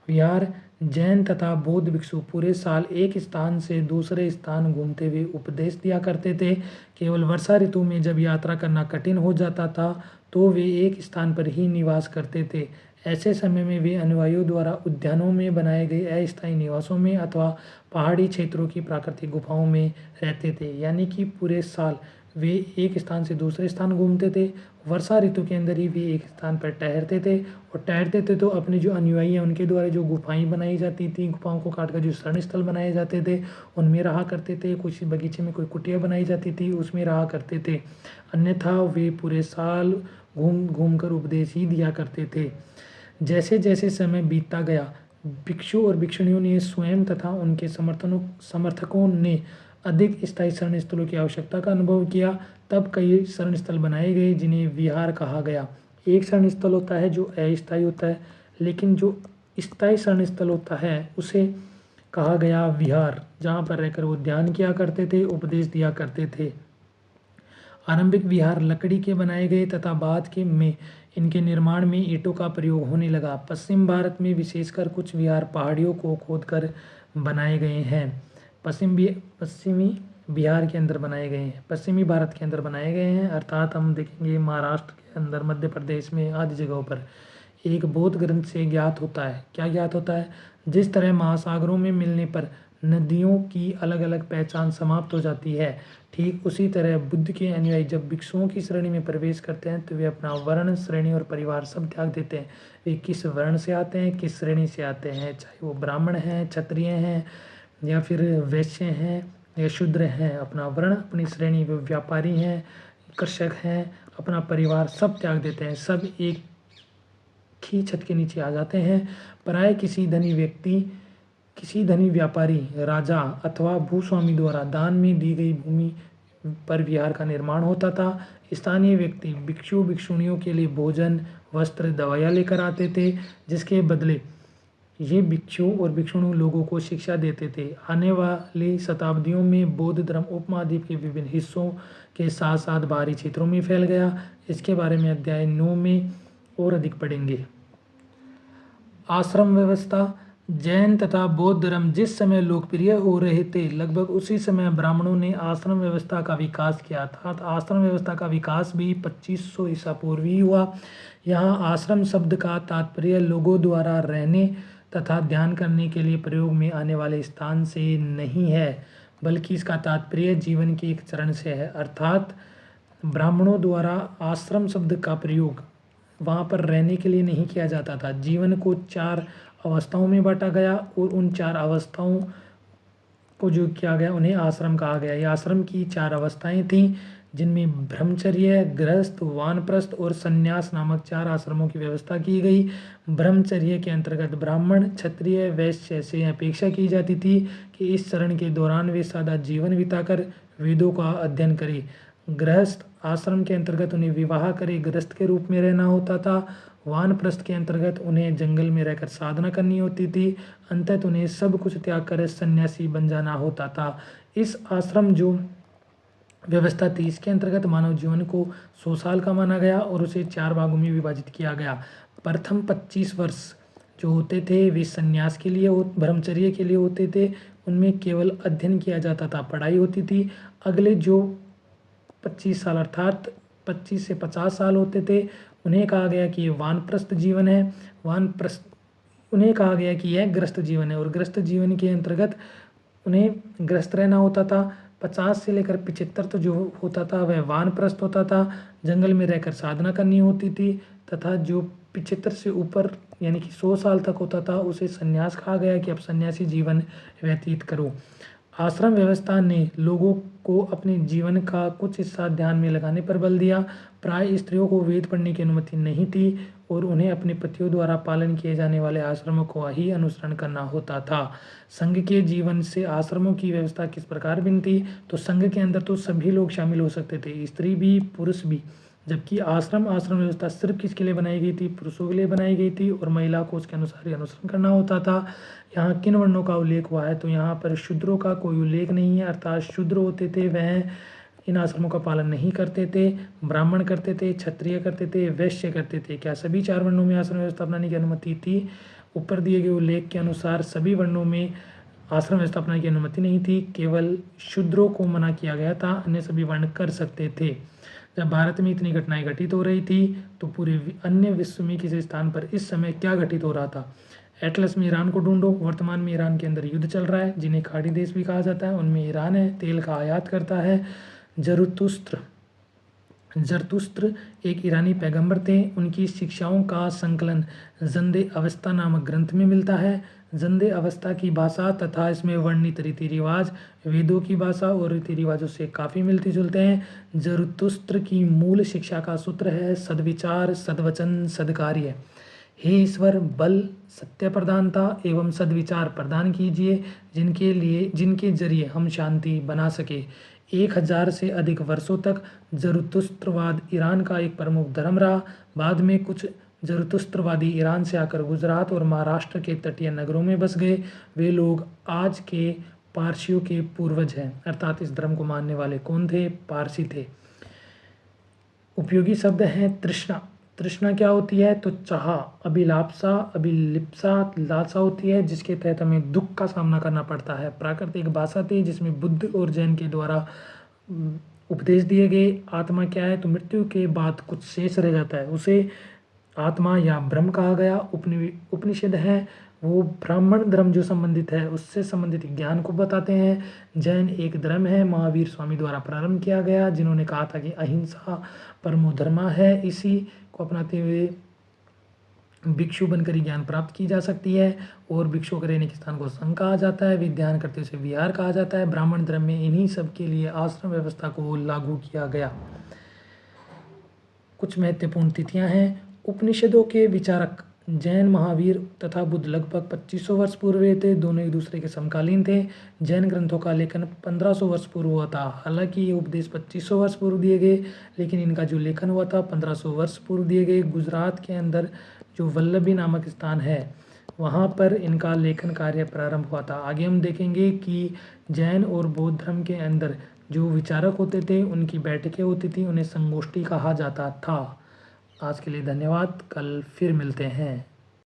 विहार जैन तथा बौद्ध भिक्षु पूरे साल एक स्थान से दूसरे स्थान घूमते हुए उपदेश दिया करते थे। केवल वर्षा ऋतु में जब यात्रा करना कठिन हो जाता था तो वे एक स्थान पर ही निवास करते थे। ऐसे समय में वे अनुयायियों द्वारा उद्यानों में बनाए गए अस्थायी निवासों में अथवा पहाड़ी क्षेत्रों की प्राकृतिक गुफाओं में रहते थे। यानी कि पूरे साल वे एक स्थान से दूसरे स्थान घूमते थे। वर्षा ऋतु के अंदर ही वे एक स्थान पर ठहरते थे और ठहरते थे तो अपने जो अनुयायी हैं उनके द्वारा जो गुफाएं बनाई जाती थी, गुफाओं को काटकर जो शरण स्थल बनाए जाते थे उनमें रहा करते थे। कुछ बगीचे में कोई कुटिया बनाई जाती थी उसमें रहा करते थे। अन्यथा वे पूरे साल घूम कर उपदेश ही दिया करते थे। जैसे जैसे समय बीतता गया भिक्षु और भिक्षुणियों ने स्वयं तथा उनके समर्थकों ने अधिक स्थायी शरण स्थलों की आवश्यकता का अनुभव किया। तब कई शरण स्थल बनाए गए जिन्हें विहार कहा गया। एक शरण स्थल होता है जो अस्थायी होता है, लेकिन जो स्थायी शरण स्थल होता है उसे कहा गया विहार, जहाँ पर रहकर वो ध्यान किया करते थे, उपदेश दिया करते थे। आरंभिक विहार लकड़ी के बनाए गए तथा बाद के में इनके निर्माण में ईंटों का प्रयोग होने लगा। पश्चिम भारत में विशेषकर कुछ विहार पहाड़ियों को खोदकर बनाए गए हैं। पश्चिमी बिहार के अंदर बनाए गए हैं, पश्चिमी भारत के अंदर बनाए गए हैं। अर्थात हम देखेंगे महाराष्ट्र के अंदर, मध्य प्रदेश में आदि जगहों पर एक बौद्ध ग्रंथ से ज्ञात होता है। क्या ज्ञात होता है? जिस तरह महासागरों में मिलने पर नदियों की अलग अलग पहचान समाप्त हो जाती है, ठीक उसी तरह बुद्ध के अनुयायी जब भिक्षुओं की श्रेणी में प्रवेश करते हैं तो वे अपना वर्ण, श्रेणी और परिवार सब त्याग देते हैं। वे किस वर्ण से आते हैं, किस श्रेणी से आते हैं, चाहे वो ब्राह्मण हैं, क्षत्रिय हैं या फिर वैश्य हैं या शूद्र हैं, अपना वर्ण, अपनी श्रेणी, वे व्यापारी हैं, कृषक हैं, अपना परिवार सब त्याग देते हैं। सब एक ही छत के नीचे आ जाते हैं। पराये किसी धनी व्यापारी, राजा अथवा भूस्वामी द्वारा दान में दी गई भूमि पर विहार का निर्माण होता था। स्थानीय व्यक्ति भिक्षु भिक्षुणियों के लिए भोजन, वस्त्र, दवाइयाँ लेकर आते थे, जिसके बदले ये भिक्षु और भिक्षुणी लोगों को शिक्षा देते थे। आने वाली शताब्दियों में बौद्ध धर्म उपमहाद्वीप के विभिन्न हिस्सों के साथ साथ बाहरी क्षेत्रों में फैल गया। इसके बारे में अध्याय 9 में और अधिक पढ़ेंगे। आश्रम व्यवस्था। जैन तथा बौद्ध धर्म जिस समय लोकप्रिय हो रहे थे, लगभग उसी समय ब्राह्मणों ने आश्रम व्यवस्था का विकास किया। अर्थात आश्रम व्यवस्था का विकास भी 2500 ईसा पूर्व ही हुआ। यहाँ आश्रम शब्द का तात्पर्य लोगों द्वारा रहने तथा ध्यान करने के लिए प्रयोग में आने वाले स्थान से नहीं है, बल्कि इसका तात्पर्य जीवन के एक चरण से है। अर्थात ब्राह्मणों द्वारा आश्रम शब्द का प्रयोग वहाँ पर रहने के लिए नहीं किया जाता था। जीवन को 4 अवस्थाओं में बांटा गया और उन 4 अवस्थाओं को जो किया गया उन्हें आश्रम कहा गया। ये आश्रम की 4 अवस्थाएं थीं, जिनमें ब्रह्मचर्य, गृहस्थ, वानप्रस्थ और संन्यास नामक 4 आश्रमों की व्यवस्था की गई। ब्रह्मचर्य के अंतर्गत ब्राह्मण, क्षत्रिय, वैश्य से अपेक्षा की जाती थी कि इस चरण के दौरान वे सादा जीवन बिताकर वेदों का अध्ययन करें। गृहस्थ आश्रम के अंतर्गत उन्हें विवाह करे गृहस्थ के रूप में रहना होता था। वानप्रस्थ के अंतर्गत उन्हें जंगल में रहकर साधना करनी होती थी। अंततः उन्हें सब कुछ त्याग कर सन्यासी बन जाना होता था। इस आश्रम जो व्यवस्था थी, इसके अंतर्गत मानव जीवन को 100 साल का माना गया और उसे 4 भागों में विभाजित किया गया। प्रथम 25 वर्ष जो होते थे वे संन्यास के लिए, ब्रह्मचर्य के लिए होते थे। उनमें केवल अध्ययन किया जाता था, पढ़ाई होती थी। अगले जो 25 साल अर्थात 25 से 50 साल होते थे, उन्हें कहा गया कि ये वानप्रस्थ जीवन है। उन्हें कहा गया कि यह गृहस्थ जीवन है और गृहस्थ जीवन के अंतर्गत उन्हें गृहस्थ रहना होता था। 50 से लेकर 75 तो जो होता था वह वानप्रस्थ होता था, जंगल में रहकर साधना करनी होती थी। तथा जो 75 से ऊपर यानी कि 100 साल तक होता था उसे संन्यास कहा गया कि अब सन्यासी जीवन व्यतीत करो। आश्रम व्यवस्था ने लोगों को अपने जीवन का कुछ हिस्सा ध्यान में लगाने पर बल दिया। प्राय स्त्रियों को वेद पढ़ने की अनुमति नहीं थी और उन्हें अपने पतियों द्वारा पालन किए जाने वाले आश्रमों को ही अनुसरण करना होता था। संघ के जीवन से आश्रमों की व्यवस्था किस प्रकार भिन्न थी? तो संघ के अंदर तो सभी लोग शामिल हो सकते थे, स्त्री भी पुरुष भी, जबकि आश्रम व्यवस्था सिर्फ किसके लिए बनाई गई थी? पुरुषों के लिए बनाई गई थी और महिला को उसके अनुसार ही अनुसरण करना होता था। यहाँ किन वर्णों का उल्लेख हुआ है? तो यहाँ पर शूद्रों का कोई उल्लेख नहीं है, अर्थात शूद्र होते थे वह इन आश्रमों का पालन नहीं करते थे। ब्राह्मण करते थे, क्षत्रिय करते थे, वैश्य करते थे। क्या सभी 4 वर्णों में आश्रम व्यवस्था अपनाने की अनुमति थी? ऊपर दिए गए उल्लेख के अनुसार सभी वर्णों में आश्रम व्यवस्था अपनाने की अनुमति नहीं थी, केवल शूद्रों को मना किया गया था, अन्य सभी वर्ण कर सकते थे। जब भारत में इतनी घटनाएं घटित हो रही थी तो पूरे अन्य विश्व में किसी स्थान पर इस समय क्या घटित हो रहा था? एटलस में ईरान को ढूंढो। वर्तमान में ईरान के अंदर युद्ध चल रहा है, जिन्हें खाड़ी देश भी कहा जाता है, उनमें ईरान है, तेल का आयात करता है। जरतुस्त्र एक ईरानी पैगंबर थे। उनकी शिक्षाओं का संकलन ज़ंदे अवस्था नामक ग्रंथ में मिलता है। ज़ंदे अवस्था की भाषा तथा इसमें वर्णित रीति रिवाज वेदों की भाषा और रीति रिवाजों से काफ़ी मिलते जुलते हैं। जरतुस्त्र की मूल शिक्षा का सूत्र है सद्विचार, सद्वचन, सद्कार्य। हे ईश्वर, बल, सत्य प्रधानता एवं सद्विचार प्रदान कीजिए, जिनके जरिए हम शांति बना सके। 1000 से अधिक वर्षों तक जरतुस्त्रवाद ईरान का एक प्रमुख धर्म रहा। बाद में कुछ जरतुस्त्रवादी ईरान से आकर गुजरात और महाराष्ट्र के तटीय नगरों में बस गए। वे लोग आज के पारसियों के पूर्वज हैं, अर्थात इस धर्म को मानने वाले कौन थे? पारसी थे। उपयोगी शब्द हैं तृष्णा। तृष्णा क्या होती है? तो चाह, अभिलिप्सा, लालसा होती है, जिसके तहत हमें दुख का सामना करना पड़ता है। प्राकृतिक भाषा थी जिसमें बुद्ध और जैन के द्वारा उपदेश दिए गए। आत्मा क्या है? तो मृत्यु के बाद कुछ शेष रह जाता है, उसे आत्मा या ब्रह्म कहा गया। उपनिषद है वो ब्राह्मण धर्म जो संबंधित है उससे संबंधित ज्ञान को बताते हैं। जैन एक धर्म है महावीर स्वामी द्वारा प्रारंभ किया गया, जिन्होंने कहा था कि अहिंसा परमो धर्मा है। इसी को अपनाते हुए भिक्षु बनकर ही ज्ञान प्राप्त की जा सकती है और भिक्षु के रहने के स्थान को संघ कहा जाता है। विद्यान करते उसे विहार कहा जाता है। ब्राह्मण धर्म में इन्हीं सब के लिए आश्रम व्यवस्था को लागू किया गया। कुछ महत्वपूर्ण तिथियां हैं। उपनिषदों के विचारक जैन महावीर तथा बुद्ध लगभग 2500 वर्ष पूर्व थे, दोनों एक दूसरे के समकालीन थे। जैन ग्रंथों का लेखन 1500 वर्ष पूर्व हुआ था। हालांकि ये उपदेश 2500 वर्ष पूर्व दिए गए, लेकिन इनका जो लेखन हुआ था 1500 वर्ष पूर्व दिए गए। गुजरात के अंदर जो वल्लभी नामक स्थान है वहाँ पर इनका लेखन कार्य प्रारंभ हुआ था। आगे हम देखेंगे कि जैन और बौद्ध धर्म के अंदर जो विचारक होते थे उनकी बैठकें होती थी, उन्हें संगोष्ठी कहा जाता था। आज के लिए धन्यवाद, कल फिर मिलते हैं।